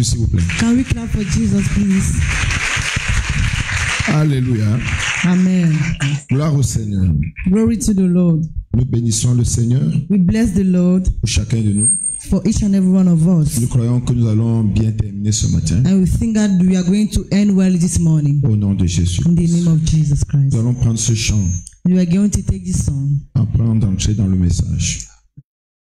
Jésus, s'il vous plaît? Can we clap for Jesus, please? Alléluia. Amen. Gloire au Seigneur. Glory to the Lord. Nous bénissons le Seigneur We bless the Lord pour chacun de nous. for each and every one of us. Nous croyons que nous allons bien terminer ce matin. And we think that we are going to end well this morning. Au nom de Jésus. In the name of Jesus Christ. Nous allons prendre ce chant We are going to take this song avant d'entrer dans le message.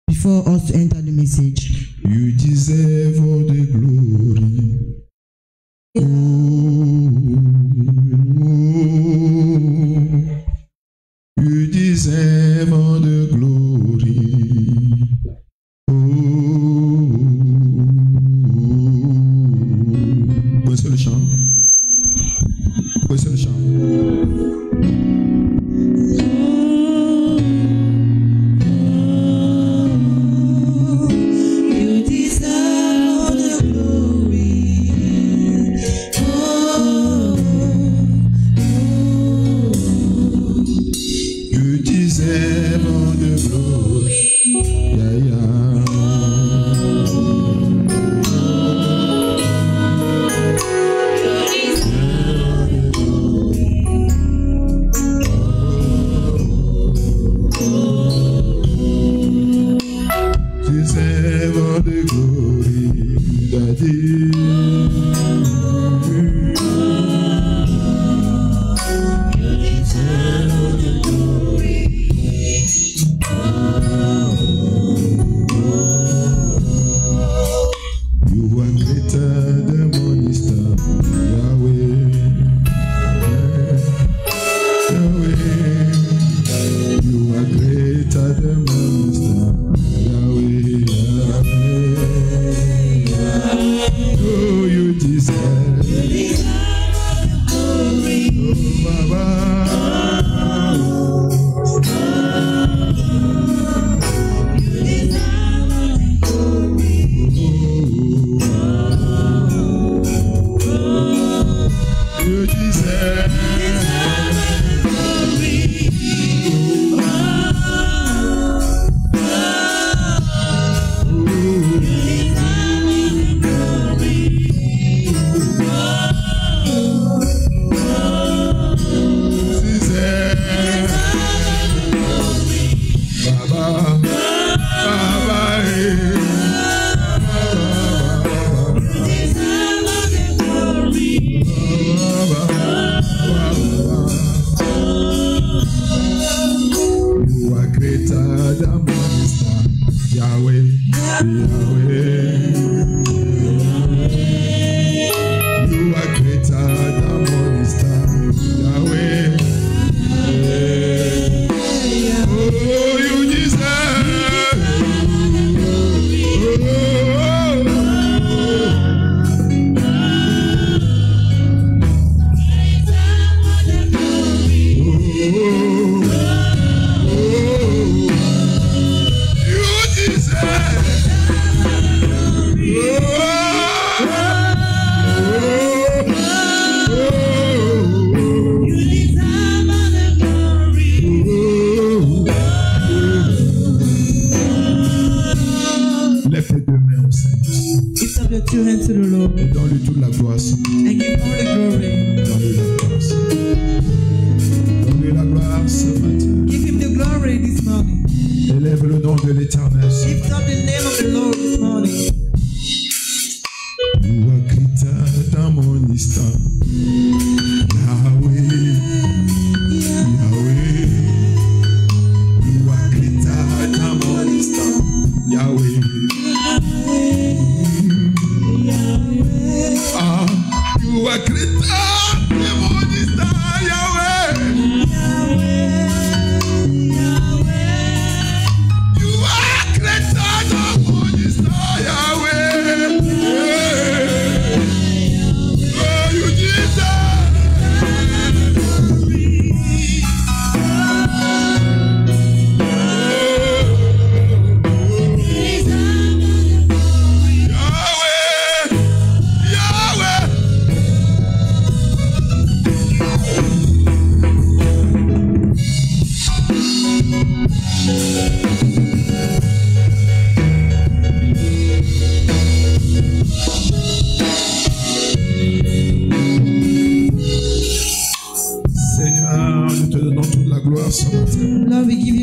before us to enter the message. You deserve all the glory. Oh, you deserve all the glory. Vous connaissez le chant? Vous connaissez le chant? Oh, you deserve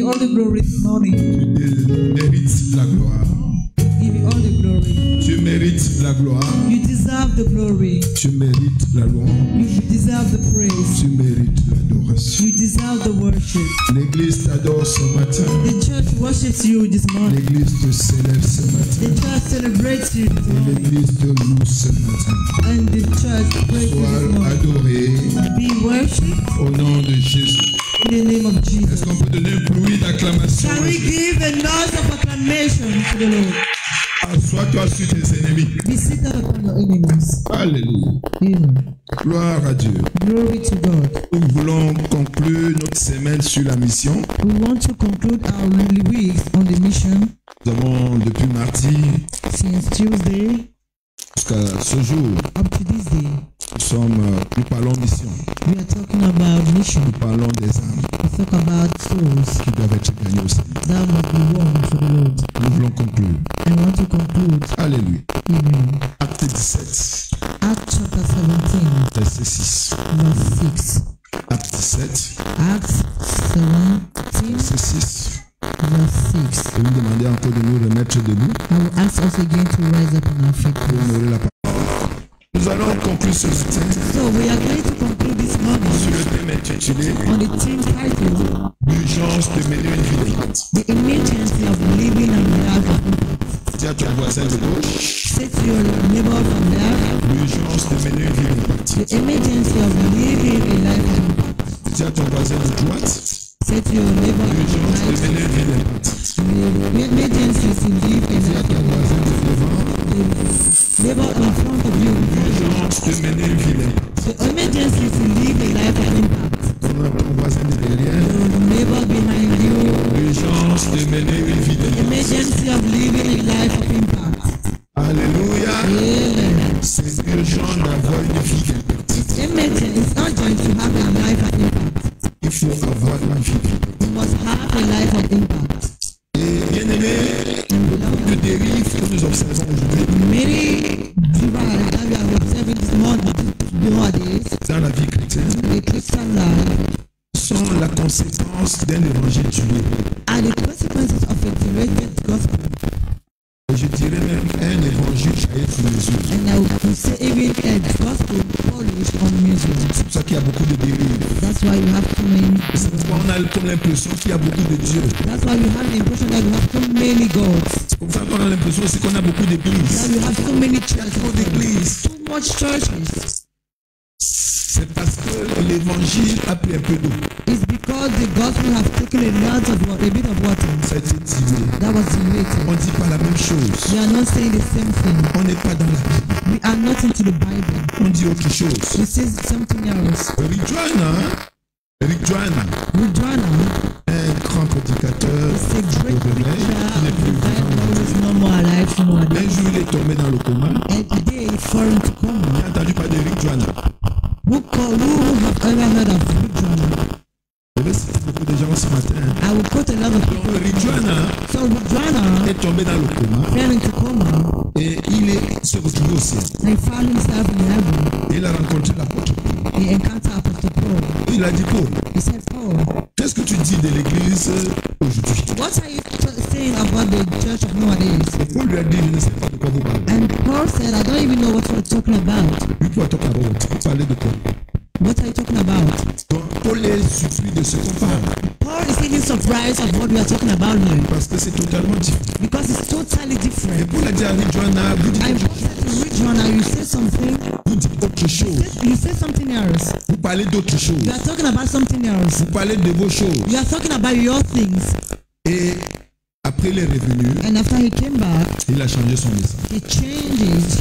you all the glory this morning. Tu mérites la gloire. Give you all the glory. Tu mérites la gloire. You deserve the glory. Tu mérites la louange. You deserve the praise. Tu mérites l'adoration. You deserve the worship. L'Église t'adore ce matin. The church worships you this morning. L'Église te célèbre ce The matin. church celebrates you this Et morning. l'Église te loue ce matin. And the church praise you this Sois morning. adoré Be worshipped au nom de Jésus. in the name of Jesus. Est-ce qu'on peut donner un bruit d'acclamation? Can we give a noise of acclamation to the Lord? Assois-toi sur tes ennemis. Be seated upon your enemies. Alléluia. Amen. Gloire à Dieu. Glory to God. Nous voulons conclure notre semaine sur la mission. We want to conclude our week on the mission Nous avons depuis mardi since Tuesday jusqu'à ce jour, up to this day. nous parlons mission. We are talking about mission. Nous parlons des âmes We talk about souls qui doivent être gagnées au Seigneur. that must be won for the Lord. Nous voulons conclure. I want to conclude. Alléluia. Amen. Acte 17, Acts chapter 17, verset 6. verse 6. Acte 17, Acts 17, verset 6. verse 6. Je vais vous demander encore de nous remettre debout I will ask us again to rise up on our feet. pour honorer la parole. Nous allons conclure ce matin So we are going to conclude this morning sur le thème intitulé on the theme titled L'urgence de mener une vie vivante. The Emergency of Living and Life of Impact. Dis à ton voisin de gauche, Say to your neighbor from there, l'urgence de mener une vie vivante. the emergency of living a life of impact. Dis à ton voisin de droite, Say to your neighbor on l'urgence the de right, mener une vie vivante. the emergency to live a Dis à life ton of voisin de devant, the neighbor in front of you. l'urgence de mener une vie vivante. The emergency to live a life of impact. Ton voisin de derrière, The neighbor behind you. l'urgence de mener une vie The vivante. emergency of living a life of impact. Alléluia. Amen. C'est urgent d'avoir une vie vivante. It's emergent. It's urgent to have a life of impact. Il faut avoir une vie vivante. You must have a life of impact. Et bien aimé, beaucoup de dérives que nous observons aujourd'hui Many divides that we are observing this morning, nowadays, dans la vie chrétienne the Christian life, sont la conséquence d'un évangile tué. are the consequences of a deranged gospel. Et je dirais même un évangile jailli sur les yeux. And I would say even a gospel polished on music. C'est pour ça qu'il y a beaucoup de dérives. That's why you have too many. C'est pourquoi on a comme l'impression qu'il y a beaucoup de dieux. That's why you have the impression that you have too many gods. C'est pour ça qu'on a l'impression aussi qu'on a beaucoup d'églises. That you have too many Trop churches. d'églises. Too much churches. C'est parce que l'évangile a pris un peu d'eau. It's because the gospel has taken a lot of water, a bit of water. Ça a été dilué. That was diluted. On ne dit pas la même chose. We are not saying the same thing. On n'est pas dans la Bible. We are not into the Bible. On dit autre chose. We say something else. Rick Joyner, Rudwana un grand prédicateur is a great de réveil, preacher qui n'est of plus the vivant. Bible, is no more alive Un nowadays. jour, il est tombé dans le coma. And today is foreign to J'ai come. entendu parler de Rick Joyner. Who have ever heard of Rudwana? Je vais citer beaucoup de gens ce matin. I will quote a lot of people. Donc, Rick Joyner So Rudwana est tombé dans le coma fell into coma et il s'est retrouvé au ciel. and he found himself in heaven. Et il a rencontré l'apôtre Paul. He encountered Apostle Paul. Il a dit, Paul, He said, Paul, qu'est-ce que tu dis de l'église aujourd'hui? what are you saying about the church of nowadays? Et Paul lui a dit, je ne sais pas de quoi vous parlez. And Paul said, I don't even know what you're talking about. Lui, quoi, talk about? Vous parlez de quoi? What are you talking about? Donc, Paul est surpris de ce qu'on parle Paul is even surprised of what we are talking about here parce que c'est totalement différent. because it's totally Et different. Paul a dit à Rick Joyner, vous dites I autre Paul said to Rudwana, you say something, Vous dites autre chose. you say something else. Vous parlez d'autre chose. You are talking about something else. Vous parlez de vos choses. You are talking about your things. Et après, il est revenu. And after he came back, Il a changé son message. he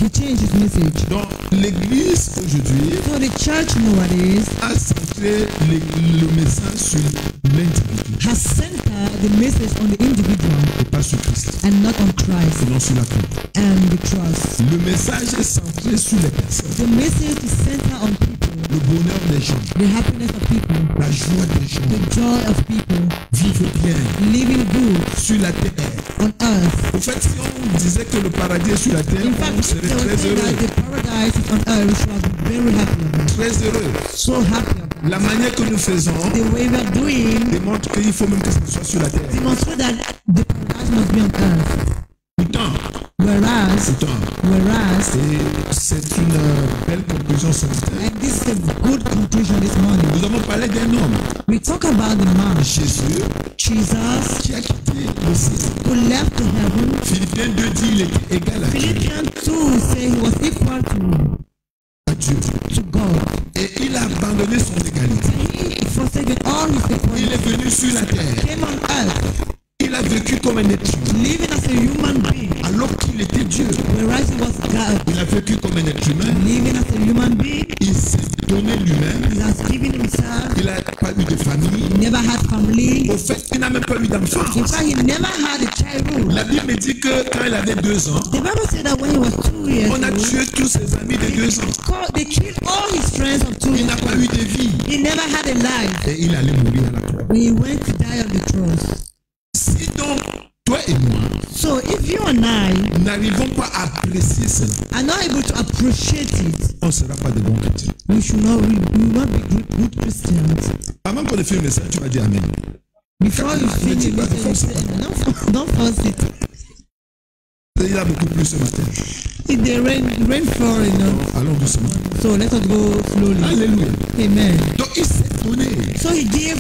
changed his message. Donc, l'église aujourd'hui So the church nowadays a centré le message sur l'individu has centered the message on the individual et pas sur Christ, and not on Christ et non sur la croix. and the cross. Le message est centré sur les personnes, The message is centered on people, le bonheur des gens, the happiness of people, la joie des gens, the joy of people, vivre bien living good sur la terre. on earth. Au fait, si on disait que le paradis est sur la terre, In on fact, serait they will très say that heureux. the paradise is on earth, we should be very happy about it. Très heureux. So happy about La manière que nous faisons the way we are doing, démontre qu'il faut même que ce soit sur la terre. demonstrate that the paradise must be on earth. Pourtant, Whereas, et c'est une belle conclusion ce matin. and this is a good conclusion this morning. Nous avons parlé d'un homme, We talk about the man, Jésus, Jesus, qui a quitté le ciel. who left to heaven. Philippiens 2 dit qu'il était égal à Dieu. Philippians 2 say he was equal À Dieu. to God. Et il a abandonné son égalité. He forsaken all his Il est equality. venu sur la terre. Came on earth, Il a vécu comme un être humain. living as a human being, Alors qu'il était Dieu, whereas he was God. il a vécu comme un être humain. Living as a human being, Il s'est donné lui-même. he has given himself. Il n'a pas eu de famille. He never had family. Au fait, il n'a même pas eu d'enfant. In fact, he never had a childhood. La Bible me dit que quand il avait 2 ans, The Bible said that when he was 2 years on a old, tué tous ses amis de 2 ans. they killed all his friends of 2 Il years n'a pas old. eu de vie. He never had a life. Et il allait mourir à la croix. When he went to die on the cross. Si donc, toi et moi, So if you and I n'arrivons pas à apprécier cela, are not able to appreciate it, on ne sera pas de bons chrétiens. we will not be good Christians. Avant qu'on ait fait le message, tu vas dire Amen. Before you finish, don't force it. Il a beaucoup plu ce matin. If the rain fall, Allons doucement. so let us go slowly. Alléluia. Amen. Donc il s'est donné. So he gave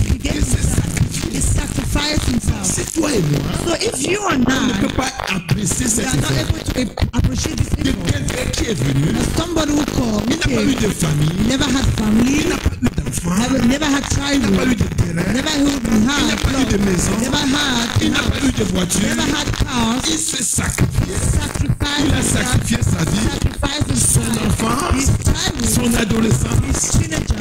he sacrificed himself. C'est toi et moi. So if you and On ne I peut pas apprécier we cet are not effort able to appreciate this de effort, quelqu'un qui est venu. somebody who called, Il n'a pas eu de famille. never had family, Il n'a pas eu d'enfant. never had Il n'a pas eu childhood, de terrain. never Il n'a had pas eu de maison. never Il n'a had pas eu de voiture. never had cars, Il s'est sacrifié. sacrificed Il a himself, sacrifié sa vie, sacrificed son his enfance, childhood, son adolescence. teenager.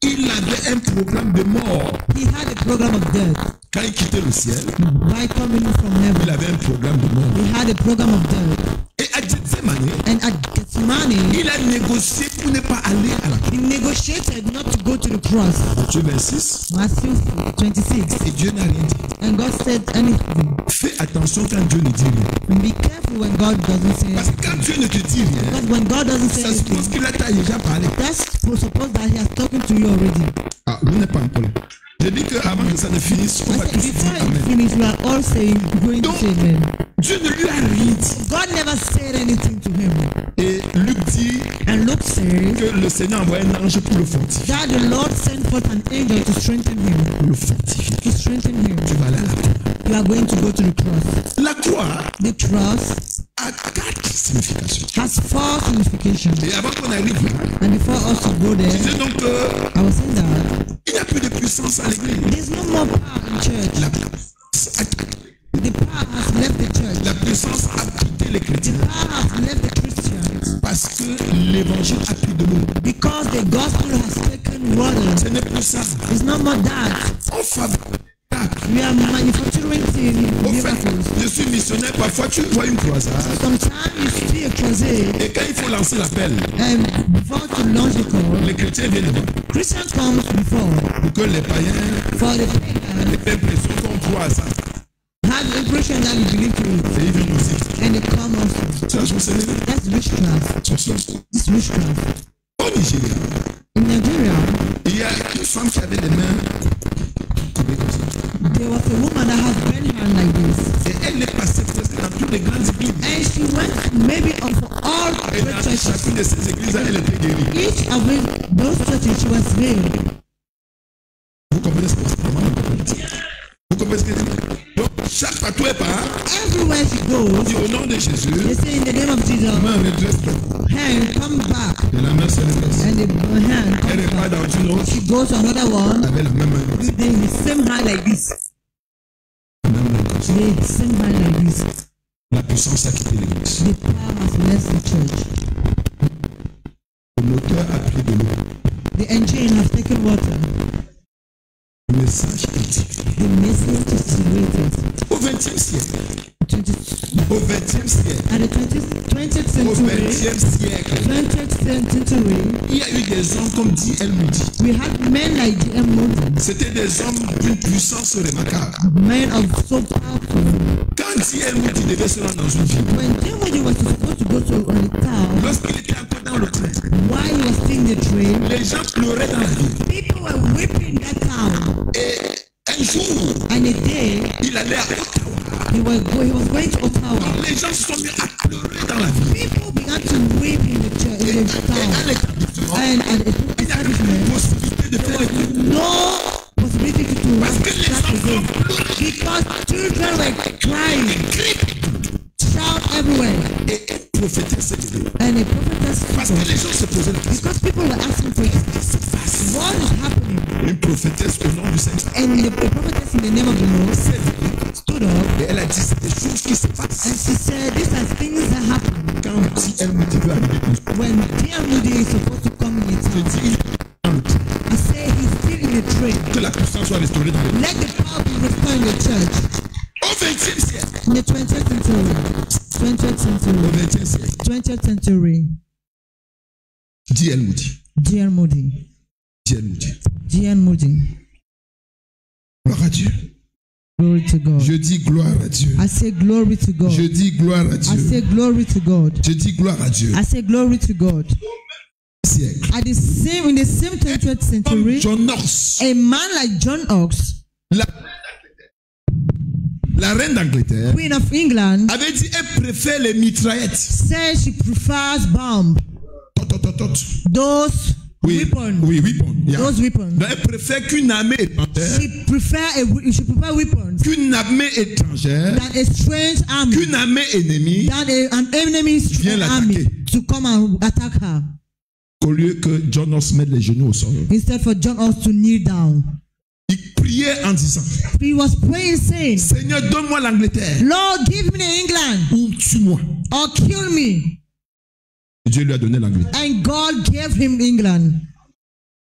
Il avait un programme de mort. He had a program of death. Quand il quittait le ciel, By coming from il heaven, avait un programme de mort. he had a program of death. Et à Gethsemane, And at Gethsemane, il a négocié pour ne pas aller à la croix. he negotiated not to go to the cross. Matthieu 26. Matthew 26. Et Dieu n'a rien dit. And God said anything. Fais attention quand Dieu ne dit rien. And be careful when God doesn't say Parce anything. que quand Dieu ne te dit rien, Because when God doesn't say ça suppose anything, qu'il t'a déjà parlé. that's suppose that he has spoken to you already. Ah, lui n'est pas encore là. Je dis qu'avant que ça ne finisse, on I va said tous before dire it Amen. finished, we are all going to say amen. Dieu ne lui a rien dit. God never said anything to him. Et Luc dit And Luke says que le Seigneur envoie un ange pour le fortifier. that the Lord sent forth an angel to strengthen him. Pour le fortifier. To strengthen him. Tu vas aller à la croix. You are going to go to the cross. La croix The cross a 4 significations. has 4 significations. Et avant qu'on arrive là, And before us to go je there, disais donc I was saying that qu'il n'y a plus de puissance à l'église. there's no more power in church. La puissance a quitté. The power has left the church. La puissance a quitté les The chrétiens. power has left the Christians Parce que l'évangile a pris de l'eau. because the gospel has taken water. Ce n'est plus ça. It's not more that. On fabrique. We are manufacturing Au fait, miracles. je suis missionnaire. Parfois, tu vois une croisade. Sometimes you see a crusade, Et quand il faut lancer l'appel, and before to launch the call, les chrétiens viennent avant. Christian comes before. Pour que les païens For the pagan, aient l'impression qu'on croit à ça. have the impression that we believe to it, Et ils viennent aussi. and they come also. Tu as joué That's witchcraft. It's witchcraft. Au Nigeria, In Nigeria, il y a une femme qui avait des mains coupées comme ça. there was a woman that has bent hand like this, Et elle est passée presque dans toutes les grandes églises. and she went maybe on for all Et great dans churches. chacune de ces églises, elle était guérie. Each of those churches, she was healed. Vous comprenez ce que c'est? Comment vous comprenez? Vous comprenez ce que c'est? Donc, chaque patou est part. Everywhere she goes, Dit au nom de Jésus, they say in the name of Jesus, main redresse-toi. hand come back, Et la main se redresse. and the hand Elle comes repart back. dans une autre She goes to another one avec la même main. with the same hand like this. La même main comme ça. The same hand like this. La puissance a quitté l'église. The power has left the church. Le moteur a pris de l'eau. The engine has taken water. Le message est dit. The message is situated. Au XXe siècle. 20, Au XXe siècle. at the 20th Au century, XXe siècle. 20th century, Il y a eu des hommes comme dit El Moody. we had men like G.M. Moody, C'était des hommes d'une puissance remarquable. men of so powerful. Quand dit El Moody devait se rendre dans une ville, When G.M. Moody was supposed to go to a town, lorsqu'il était encore dans le train, while he was sing the train. Les gens pleuraient dans la ville. People were weeping in that town. Et un jour, And a day, il allait à Ottawa. he was going to Ottawa. Les gens se sont mis à pleurer dans la ville. People began to weep in the church, in the Et à town. l'établissement, And at the il n'y a plus establishment, de possibilité de faire les no possibility to Parce que les start enfants again. pleuraient. Because children were crying, shout everywhere. Et prophétesse s'est levée. And a prophetess Parce que les gens se posaient la question. because people were asking for what is happening. Une prophétesse au nom du Seigneur. And the prophetess in the name of the Lord stood up Et elle a dit, c'est des choses qui se and passent. she said, these are things that happen Quand si elle me dit veut arriver comme ça, when DMUD is supposed to come in a je town. dis, il est dans le train. I say he's still in the train. Que la puissance soit restaurée dans le Let the power be restored in the church. Au 20e siècle. In the 20th century. 20th Au century. 20e siècle. 20th century. D.L. Moody. D.L. Moody. D.L. Moody. D.L. Moody. Gloire à Dieu. Glory to God. Je dis gloire à Dieu. I say glory to God. Je dis gloire à I Dieu. say glory to God. Je dis gloire à Dieu. I say glory to God. Siècle. At the same, in the same 20th century, John Knox, a man like John Knox, la reine d'Angleterre, Queen of England, avait dit elle préfère les mitraillettes. says she prefers bomb. Oui, Those weapons. oui, weapons. Yeah. Those weapons. Donc, elle préfère qu'une armée étrangère, She prefer weapons qu'une armée étrangère, than a strange army, qu'une armée ennemie, than an enemy Viens army l'attaquer. to come and attack her. au lieu que John Knox mette les genoux au sol. Instead for John Knox to kneel down. Il priait en disant, He was praying saying, Seigneur, donne-moi l'Angleterre Lord, give me England ou tue-moi. or kill me. Et Dieu lui a donné l'Angleterre. And God gave him England.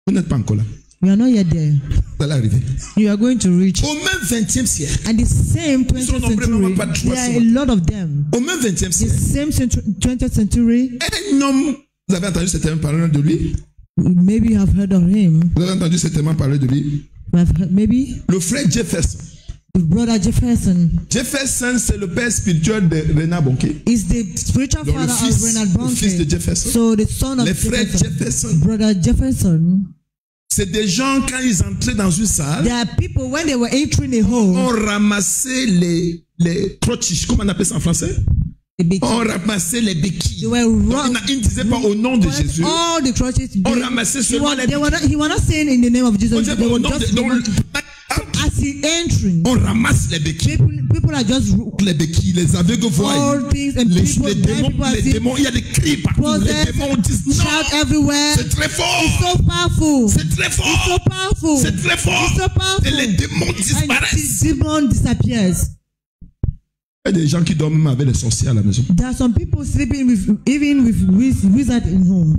Vous n'êtes pas encore là. We are not yet there. Vous allez arriver. You are going to reach. Au même 20e siècle, And the same Ils sont 20th nombreux, century, même pas de there are a 300. lot of them. au même 20e The siècle, same 20th century, un homme, vous avez entendu certainement parler de lui? maybe you have heard of him. Vous avez entendu certainement parler de lui? You have heard, maybe Le frère Jefferson. Brother Jefferson Jefferson, c'est le père spirituel de Renard Bonke. is the spiritual Donc, father of Renard le fils de Bonke. Jefferson. So the son of Les frères Jefferson, Jefferson, Brother Jefferson, c'est des gens, quand ils entraient dans une salle, there are people when they were entering a home, on ramassait les trotiches, comment on appelle ça en français? On ramassait les béquilles. they were Donc, wrong. il ne disait pas au nom de Collect Jésus. all the churches. On ramassait seulement les béquilles. He was not saying in the name of Jesus. On disait They pas au were nom de... just, donc, as he entering, on ramasse les béquilles. people are just Les béquilles, les aveugles voient. all things and Les people, people are seeing démons, il y a des cris partout. Les possessed, démons disent non. shout everywhere. C'est très fort. It's so powerful. C'est très It's so fort. powerful. C'est très fort. It's so powerful. Et les démons And disparaissent. the demon disappears. Il y a des gens qui dorment même avec les sorciers à la maison. There are some people sleeping with even with wizards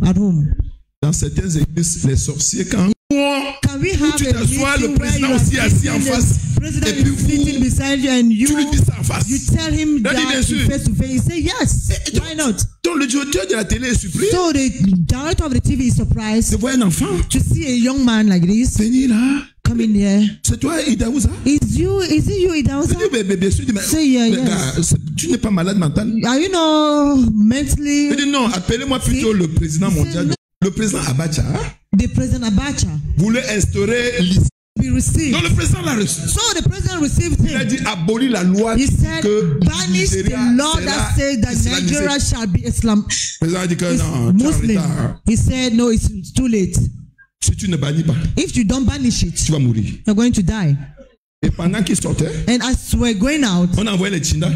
at home. Dans certaines églises, les sorciers, quand Can we have tu a t'assois, le meeting where président you are aussi assis en sitting, face, the president et puis is sitting vous, beside you and tu lui dis ça en face. you tell him Il a dit, that bien sûr. face to face. He say yes. Et Why not? Donc le directeur de la télé est surpris So the director of the TV is de surprised voir un enfant to see a young man like this venir là. come in here. C'est toi, Idaouza? Is it you, Idausa? Je dis, bien sûr, mais, Say yeah, mais, yes. gars, tu n'es pas malade mental. Are you mentally? Je dis non, appelez-moi plutôt le président mondial. Le président Abacha The President Abacha voulait instaurer l'islam. be received. Donc le président l'a reçu. So the president received Il a him. dit abolir la loi He said, que banish the Nigeria law that says that islamisé. Nigeria shall be Islam. Le président a dit que It's non, tu es en Muslim. retard. He said, no, it's too late. Si tu ne bannis pas, If you don't banish it, tu vas mourir. you're going to die. Et pendant qu'il sortait, And as we're going out, on a envoyé les Tchinda,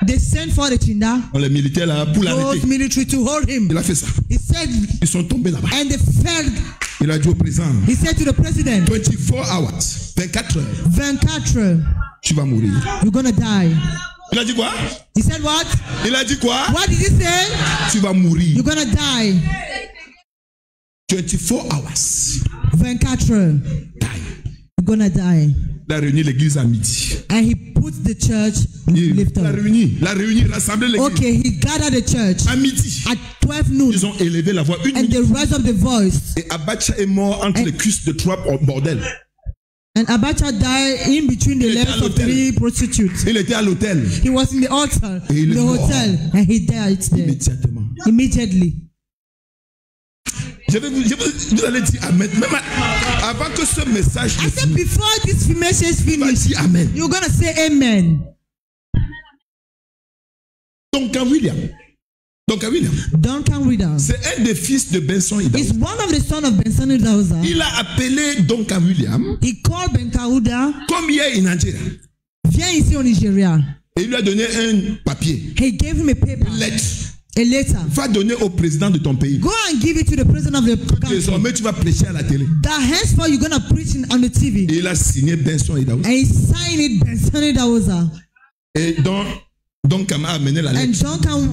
they sent for the Chinda, les militaires là, pour those l'arrêter. military to hold him. Il a fait ça. He said, Ils sont tombés là-bas. and they fell. Il a dit au président, He said to the president, 24 hours, 24 heures, 24, tu vas mourir. you're going to die. Il a dit quoi? He said what? Il a dit quoi? What did he say? Tu vas mourir. You're going to die. 24 hours. 24, Die. you're going to die. Il a réuni l'église à midi. And he put the church lift up. La réuni, rassemblé l'église. Okay, he gathered the church À midi. at 12 noon Ils ont élevé la voix une and minute. they raised up the voice. Et Abacha est mort entre les cuisses de trois bordels. And Abacha died in between the Il était legs à of l'hôtel. 3 prostitutes. Il était à l'hôtel. He was in the altar, Et il the est mort. hotel, and he died there Immédiatement. immediately. Vous allez dire Amen. Même avant que ce message I said before this message finishes, finishes, Amen. you're gonna say Amen. Duncan Williams. Duncan Williams. C'est un des fils de Benson He's Idahosa. one of the sons of Benson Idahosa. Il a appelé Duncan Williams He called Benkauda. comme hier en Nigeria. Viens ici au Nigeria. Et il lui a donné un papier, He gave him a paper, une lettre. a letter. Va donner au président de ton pays. Go and give it to the president of the country. Désormais, tu vas prêcher à la télé. That henceforth you're gonna preach on the TV. Et il a signé Benson Idahosa. And he signed it Benson Idahosa. Et Duncan a amené la And lettre Duncan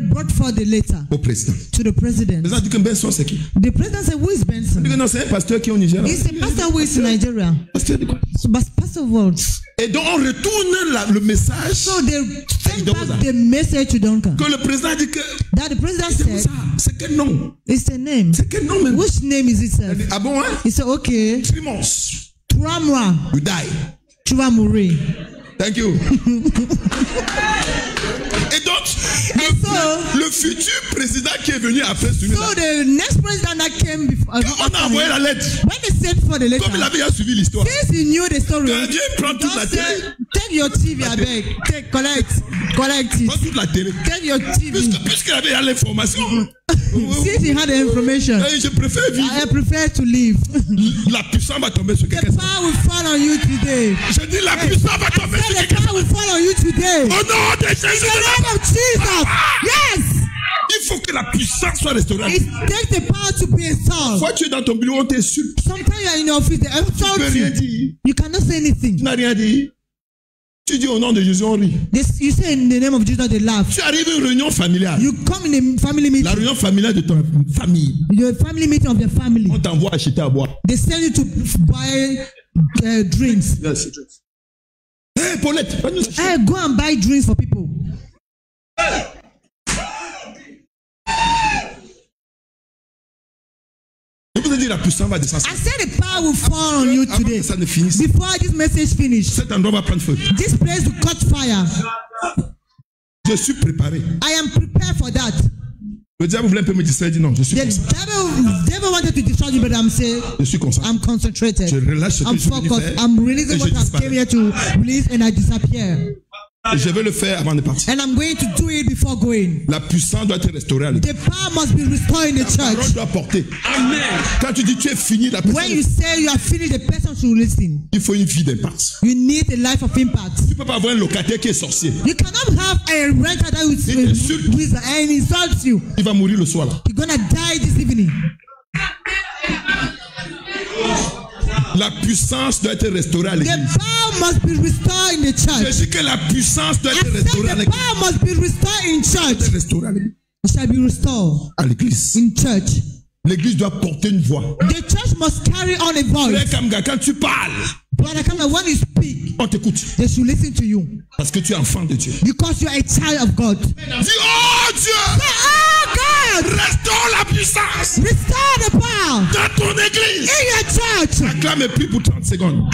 brought forth the letter au président. to the Le president. président dit que Benson, c'est qui? The president said, "Who is Il Benson?" dit que non, c'est un pasteur qui est au Nigeria. He's a pastor who is in Nigeria. Pasteur de quoi? So, but pastor what? Et donc, on retourne le message So they sent back the message to Duncan. que le président dit que That the president said, c'est quel nom? "It's a name. C'est quel nom même? Which name is it, sir?" Ah bon, hein? He said, "Okay, Trimons. Turamra, You die. Turamuri." Thank you. Et donc, And so, le futur président qui est venu après celui-là, so the next president that came before, on a envoyé la lettre. when they sent for the Comme il letter, avait déjà suivi l'histoire. since he knew the story, Quand Dieu prend toute la don't télé, say, take your TV, I beg, collect it, prend toute la télé. take your TV. Puisqu'il avait déjà l'information, Since he had the information, je préfère vivre. I prefer to leave. La puissance va tomber sur The quelqu'un. power will fall on you today. Je dis la puissance va tomber sur Say the quelqu'un. power will fall on you today. Au nom de In Jésus. the name of Jesus. Yes. Il faut que la puissance soit restaurée. It takes the power to be installed. Quand tu es dans ton bureau, on t'insulte. Sometimes you are in your office, they Tu ne insult peux rien you. dire. You cannot say anything. Tu n'as rien dit. Tu dis au nom de Jésus, on rit. You say in the name of Jesus, they laugh. Tu arrives à une réunion familiale. You come in a family La meeting, réunion familiale de ton famille. your family meeting of your family. On t'envoie acheter à boire. They send you to buy drinks. Hé, Paulette, va nous acheter. Hey, go and buy drinks for people. Je vous ai dit, la puissance va descendre. I said the power will fall on you Avant today. que ça ne finisse, Before this message finishes, cet endroit va prendre feu. this place will catch fire. Je suis préparé. I am prepared for that. Le diable voulait un peu me distraire, il dit non, je suis The concentré. devil wanted to distract you, but I'm saying Je suis concentré. I'm concentrated. Je relâche ce que I'm je suis venu focused. faire. I'm Et releasing je what I disparais. came here to release, and I disappear. Et je vais le faire avant de partir. And I'm going to do it before going. La puissance doit être restaurée à l'église. The power must be restored in the La parole church. doit porter. Amen. Quand tu dis tu es fini, la When you personne, say you are finished, the person should listen. il faut une vie d'impact. You need a life of impact. Tu ne peux pas avoir un locataire qui est sorcier. You cannot have a renter that will wizard and insult you. Il va mourir le soir là. You're gonna die this evening. La puissance doit être restaurée à The l'église. power must be restored in the Je church. dis que la puissance doit I être said restaurée à the l'église. power must be restored in church. Restaurée à l'église. It shall be restored À l'église. in church. L'église doit porter une voix. The church must carry on a voice. Frère Kamga, quand tu parles, Brother Kamla, when you speak, on t'écoute. they should listen to you Parce que tu es enfant de Dieu. because you are a child of God. Dis, oh Dieu, Oh God, restaure la puissance restore the power dans ton église. in your church. Acclame et prie pour 30 secondes.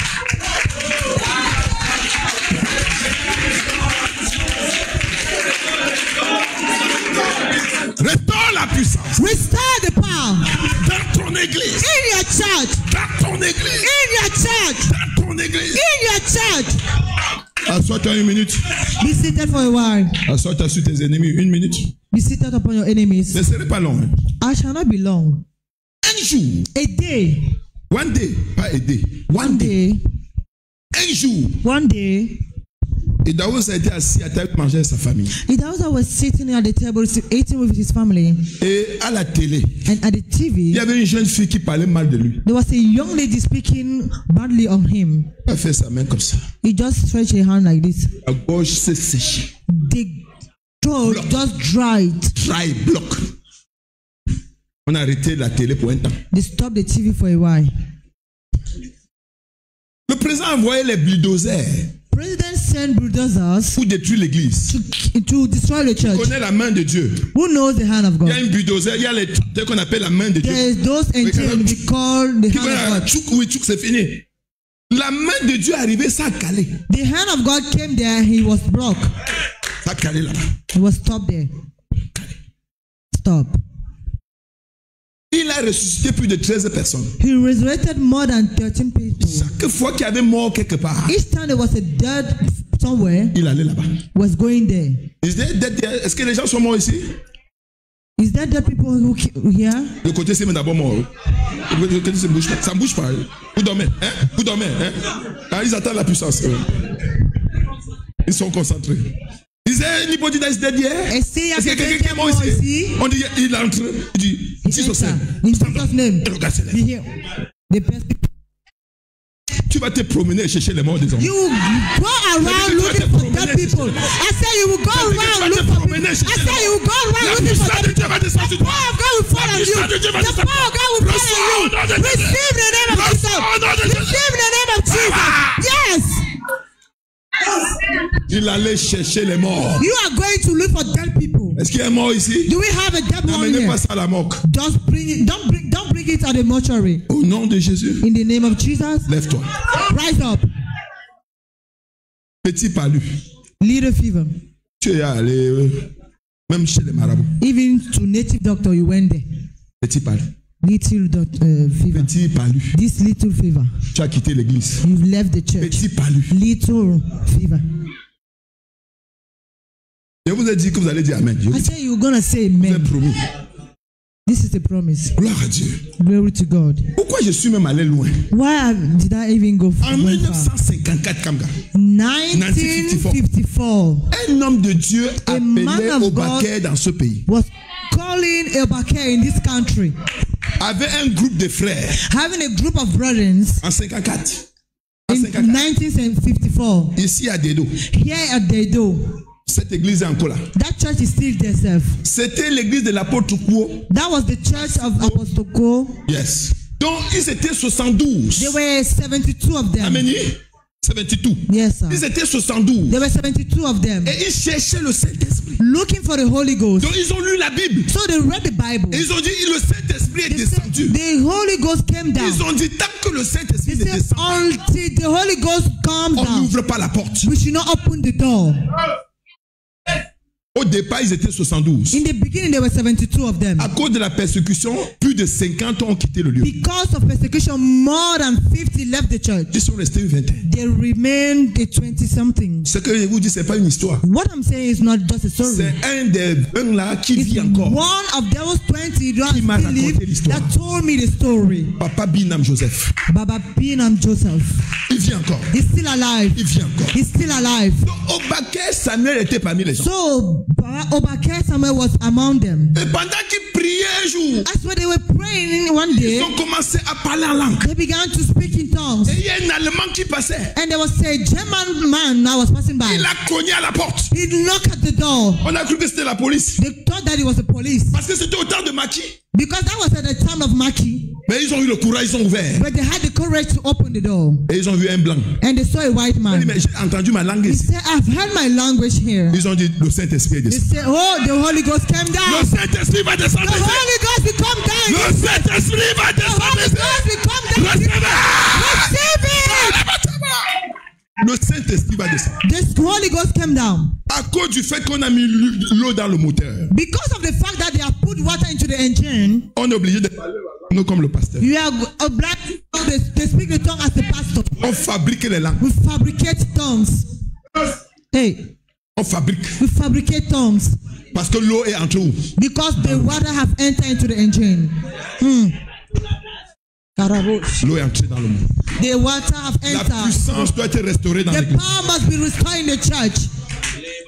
Restaure la puissance Restore the power dans ton église. in your church. Dans ton église. In your church. Dans ton église. In your church. Assois-toi une minute. Be seated for a while. Assois-toi sur tes ennemis. Une minute. Be seated upon your enemies. Ce ne serait pas long. Hein. I shall not be long. Un jour. A day. One day. Pas a day. One day. Un jour. One day. Et Daoud a été assis à table manger avec sa famille. Idauza was sitting at the table eating with his family. Et à la télé, And at the il TV, y avait une jeune fille qui parlait mal de lui. there was a young lady speaking badly on him. Elle a fait sa main comme ça. He just stretched a hand like this. La gorge s'est séchée. The throat just dried. Dry block. On a arrêté la télé pour un temps. They stopped the TV for a while. Le président a envoyé les bulldozers President sent bulldozers pour détruire l'église. to destroy the Tu church. connais la main de Dieu. Who knows the hand of Il y a God? un bulldozer, il y a les tracteurs qu'on appelle la main de Dieu. There is those angels we call the Qui hand va of God. tchouk, oui, tchouk, c'est fini. La main de Dieu est arrivée, ça a calé. The hand of God came there. He was blocked. Ça a calé là-bas. He was stopped there. Stop. Il a ressuscité plus de 13 personnes. He resurrected more than 13 people. Chaque fois qu'il y avait mort quelque part, Each time there was a dead somewhere, il allait là-bas. was going there. Est-ce que les gens sont morts ici? Is that the people who here? Le côté c'est d'abord mort. Le côté ça bouge pas. Ça bouge pas. Vous dormez, hein? Vous dormez, hein? Ah, ils attendent la puissance. Ils sont concentrés. Is there anybody that is dead here? Est-ce que quelqu'un qui est mort ici? On dit il entre. Il dit Jesus name. In Jesus name. Be here. Tu vas te promener et chercher les morts des hommes. You go around looking for dead people. I say you will go around looking for people. I say you will go around looking for dead people. The power of God will fall on you. The power of God will fall on you. Receive the name of Jesus. Receive the name of Jesus. Yes. Il allait chercher les morts. You are going to look for dead people. Est-ce qu'il y a un mort ici? Do we have a dead one N'amenez here? pas ça à la morgue. Just bring it. Don't bring it at the mortuary. Au nom de Jésus. In the name of Jesus. Lève-toi. Rise up. Petit palu. Little fever. Tu es allé même chez les marabouts. Even to native doctor you went there. Petit palu. Little fever. Petit palu. This little fever. Tu as quitté l'église. You've left the church. Petit palu. Little fever. Je vous ai dit que vous allez dire Amen. I say you're gonna say Je vous ai amen. promis. This is a promise. Gloire à Dieu. Glory to God. Pourquoi je suis même allé loin? Why did I even go En far? 1954, Kamga, 1954 un homme de Dieu appelé man of Obakeh dans ce pays was calling Obakeh in this country, avait un groupe de frères having a group of brethren en 54. En in 54. 1954 Ici à Dedo. here at Dedo. Cette église est encore là. That church is still there, self. C'était l'église de l'apôtre Kouo. That was the church of Apostle Ko. Yes. Donc ils étaient 72. There were 72 of them. Amen. 72. Yes, sir. Ils étaient 72. There were 72 of them Et ils cherchaient le Saint-Esprit. looking for the Holy Ghost. Donc ils ont lu la Bible. So they read the Bible. Et ils ont dit le Saint-Esprit est They said, descendu. the Holy Ghost came down. Ils ont dit tant que le Saint-Esprit They ne said, descend pas, until the Holy Ghost comes on down, n'ouvre pas la porte. we should not open the door. Au départ, ils étaient 72. In the beginning, there were 72 of them. À cause de la persécution, plus de 50 ont quitté le lieu. Because of persecution, more than 50 left the church. Ils sont restés une vingtaine. They remained the 20-something. Ce que je vous dis, ce n'est pas une histoire. What I'm saying is not just a story. C'est un des 20 là qui It's vit encore. one of those 20 that Qui m'a still raconté live l'histoire. that told me the story. Papa Binam Joseph. Baba Binam Joseph. Il vit encore. He's still alive. Il vit encore. He's still alive. Donc, Obakeh Samuel était parmi les gens. So Obakeh Samuel was among them. Et pendant qu'ils priaient un jour, As when they were praying one day, ils ont commencé à parler en langue. they began to speak in tongues. Et il y a un Allemand qui passait. And there was a German man that was passing by. Il a cogné à la porte. He knocked at the door. On a cru que c'était la police. They thought that it was the police. Parce que c'était au temps de Maki. Because that was at the time of Maki. Mais ils ont eu le courage, ils ont ouvert. But they had the courage to open the door. Et ils ont vu un blanc. And they saw a white Il dit, man. mais j'ai entendu ma langue He ici. said, I've heard my language here. Ils ont dit, le Saint-Esprit est They descendu. said, oh, the Holy Ghost came Le down. Saint-Esprit va The descendre ici. Holy Ghost will come down. Le Saint-Esprit va The descendre Holy ici. Ghost will come down. Recevez. Receive it. Le Saint-Esprit va descendre. The Holy Ghost came down. À cause du fait qu'on a mis l'eau dans le moteur, Because of the fact that they have put water into the engine, on est obligé de parler nous comme le pasteur. you are obliged to speak the tongue as the pastor. On fabrique les langues. We fabricate tongues. Hey, On fabrique. we fabricate tongues Parce que l'eau est entre nous. because the water have entered into the engine. Karabosh. L'eau est entrée dans le monde. The water have La entered. puissance doit être restaurée dans The l'église. power must be restored in the church.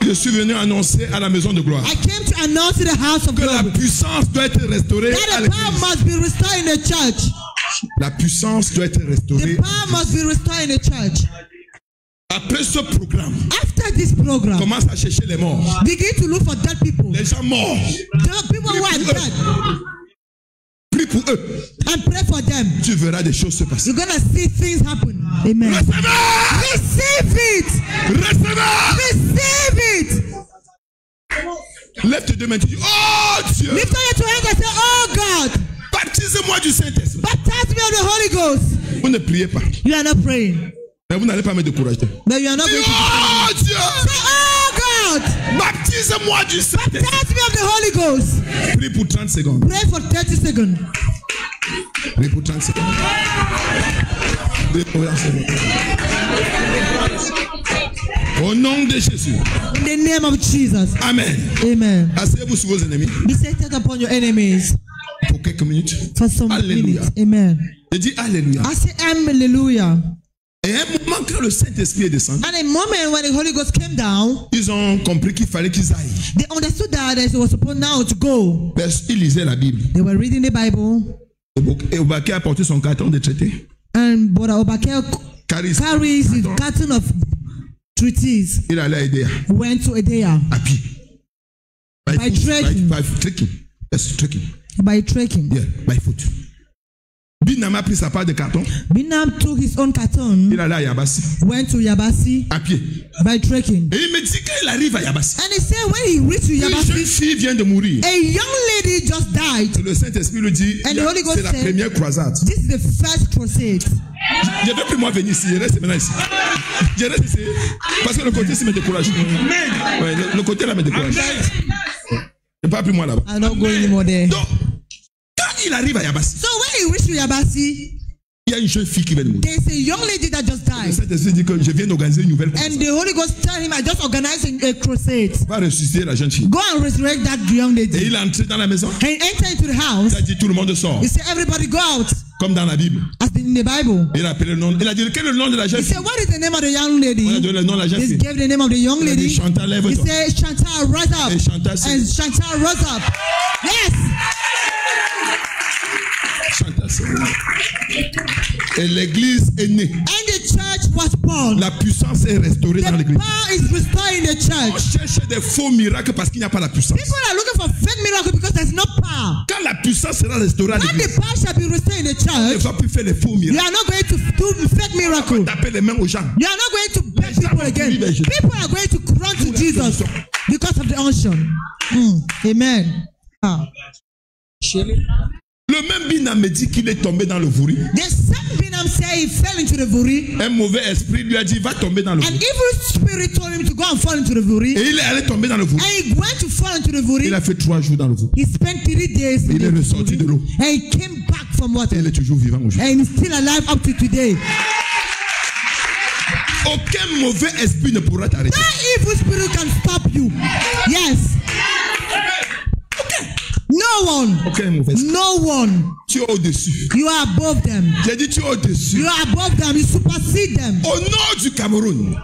Je suis venu annoncer à la maison de gloire I came to announce to the house of que la God puissance doit être restaurée à that the power l'église. must be restored in the church. La puissance doit être restaurée. The power must be restored in the church. Après ce programme, After this program, commence à chercher les morts. begin to look for dead people. Les gens morts. The people who are dead, Prie pour eux. and pray for them. Tu verras des choses se passer. You're gonna see things happen. Amen. Recevez! Receive it. Recevez! Receive it. Lève tes deux mains et dis, oh Dieu, Lift up your two hands and say, oh God, baptisez-moi du Saint-Esprit. baptize me of the Holy Ghost. Vous ne priez pas, You are not praying, mais vous n'allez pas me décourager. but you are not Dis, going to oh Dieu, say, oh God, baptisez-moi du Saint-Esprit. baptize me of the Holy Ghost. Prie pour 30 secondes. Pray for 30 seconds. Repos 30 secondes. Au nom de Jésus. In the name of Jesus. Amen. Amen. Asseyez-vous sur vos ennemis. Be seated upon your enemies. Pour quelques minutes. For some Alléluia. minutes. Amen. Je dis Alléluia. I say hallelujah. Et à un moment, quand le Saint-Esprit est descendu, At a moment when the Holy Ghost came down, ils ont compris qu'il fallait qu'ils aillent. they understood that they were supposed now to go. Ils lisaient la Bible. They were reading the Bible. Et Obake a porté son carton de traité. And Brother Obake carries his carton of treaties. Il allait aider He went to Edea à pied. By trekking. By trekking. Yes, trekking. By trekking. Yeah, by foot. Binam a pris sa part de carton. Binam took his own carton. Il allait à Yabassi. Went to Yabasi À pied. by trekking. Et il me dit qu'il arrive à Yabassi. And he said when he reached to Une jeune Yabasi, fille vient de mourir. a young lady just died. Le Saint-Esprit lui dit, And the Holy Ghost c'est la said, première croisade. This is the first crusade. Je ne veux plus moi venir ici, je reste maintenant ici. Je reste ici parce que le côté ici me décourage. Ouais, le côté là me décourage. Je ne parle plus moi là-bas. I'm not going anymore there. Donc, quand il arrive à Yabassi, So when he reached to Yabasi, il y a une jeune fille qui vient de mourir. there's a young lady that just Le died. Saint-Esprit dit que je viens d'organiser une nouvelle And croisade. the Holy Ghost told him, I just organized a crusade. Va ressusciter la jeune fille. Go and resurrect that young Et lady. il est entré dans la maison. And he entered into the house. Il a dit tout le monde sort. He said, everybody go out. Comme dans la Bible. As in the Bible. Il a appelé le nom. Il a dit quel est le nom de la jeune He fille. said, what is the name of the young lady? On a donné le nom de la jeune He fille. gave the name of the young Il a dit lady. Chantal, He lève-toi. said, Chantal, rise up. Et Chantal, c'est- And Chantal rose up. Yes. Chantal, c'est- Et l'église est née. And the church was born. La puissance est restaurée The dans l'église. power is restored in the On church. cherche des faux miracles parce qu'il n'y a pas la puissance. People are looking for fake miracles because there's no power. Quand la puissance sera restaurée à When the l'église, power shall be restored in the on ne church, va plus faire les faux you miracles. are not going to do fake miracles. Taper les mains aux gens. You are not going to beg people again. People are going to run to Jesus because of the unction. Amen. Ah. Le même Binam me dit qu'il est tombé dans le vouri. The same Binam said he fell into the vuri. Un mauvais esprit lui a dit va tomber dans le An vouri. evil spirit told him to go and fall into the vuri. Et il est allé tomber dans le vouri. And he went to fall into the vuri. Il a fait 3 jours dans le vouri. He spent 3 days in Il est the ressorti de vuri. l'eau. And he came back from water. Il est toujours vivant aujourd'hui. And he's still alive up to today. Aucun mauvais esprit ne pourra t'arrêter. No evil spirit can stop you. Yes. No one. Aucun mauvais esprit. No one. Tu es au-dessus. You are above them. J'ai dit tu es au-dessus. You are above them. You supersede them. Au nord du Cameroun.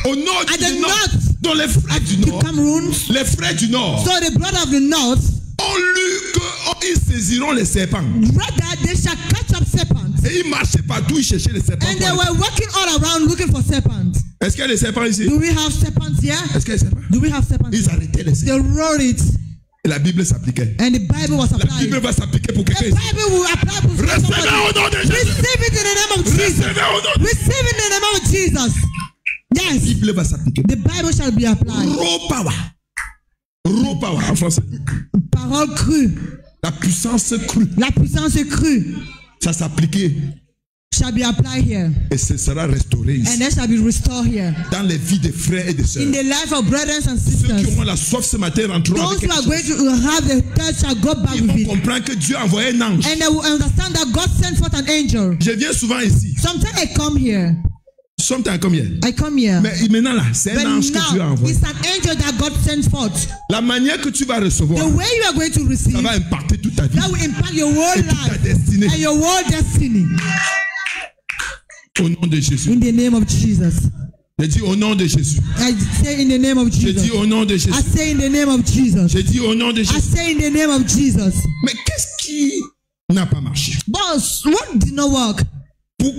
Au nord At the du nord. north. Dans les frères du The nord. Cameroon. Les frères du nord So the brother of the north ont lu qu'ils saisiront les serpents. read that they shall catch up serpents. Et ils marchaient partout, ils cherchaient les serpents. And they were walking all around looking for serpents. Est-ce qu'il y a des serpents ici? Do we have serpents here? Est-ce qu'il y a des serpents? Do we have serpents? Ils arrêtaient les serpents. They wrote it. Et la Bible s'appliquait. And the Bible was La applied. Bible va s'appliquer pour The quelqu'un ici. Bible will apply for Recevez somebody. au nom de Jésus. Receive it in the name of Jesus. Recevez au nom de Receive it in the name of Jesus. La Yes. Bible va s'appliquer. The Bible shall be applied. Raw power. Raw power en français. Parole crue. La puissance crue. La puissance crue Ça s'appliquait shall be applied here. et ce sera restauré And ici. that shall be restored here. Dans les vies des frères et des sœurs. In the life of brothers and Ceux qui sisters. auront la soif ce matin rentreront Those avec who quelque are chose. going to have the thirst shall go back Ils with vont it. comprendre que Dieu a envoyé un ange. And they will understand that God sent forth an angel. Je viens souvent ici. Sometimes I come here. Sometimes combien? I come here. Mais maintenant là, c'est But un ange que Dieu a now, envoyé. it's an angel that God sent forth. La manière que tu vas recevoir, The way you are going to receive, ça va impacter toute ta vie that will impact your whole et toute ta life destinée. and your whole destiny. Au nom de Jésus. In the name of Jesus. J'ai dit au nom de Jésus. I say in the name of J'ai dit Jesus. au nom de I Jésus. say in the name of Jesus. J'ai dit au nom de I Jésus. say in the name of Jesus. Mais qu'est-ce qui n'a pas marché? Boss, what did not work?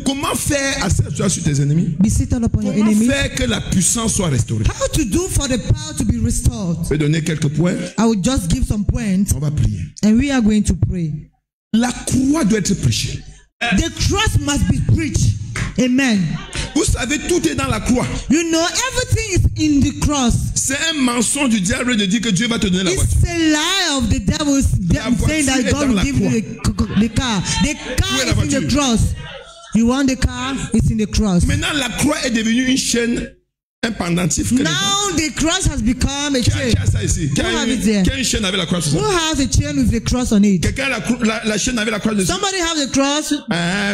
Comment faire asseoir sur tes ennemis? Be seated upon your Comment enemy. faire que la puissance soit restaurée? How to do for the power to be restored? Je vais donner quelques points. I will just give some points On va prier. and we are going to pray. La croix doit être prêchée. The cross must be preached. Amen. Vous savez, tout est dans la croix. You know, everything is in the cross. C'est un mensonge du diable de dire que Dieu va te donner la voiture. It's a lie of the devil saying that voiture God est will dans give you the car. The Où est la car is in the voiture? cross. You want the car? It's in the cross. Maintenant, la croix est devenue une chaîne Un pendentif. Now the cross has become a chain. Qui a ça ici? Qui a une chaîne avec la croix sur ça? Who has a chain with the cross on it? Quelqu'un a la chaîne avec la croix dessus? Somebody have the cross,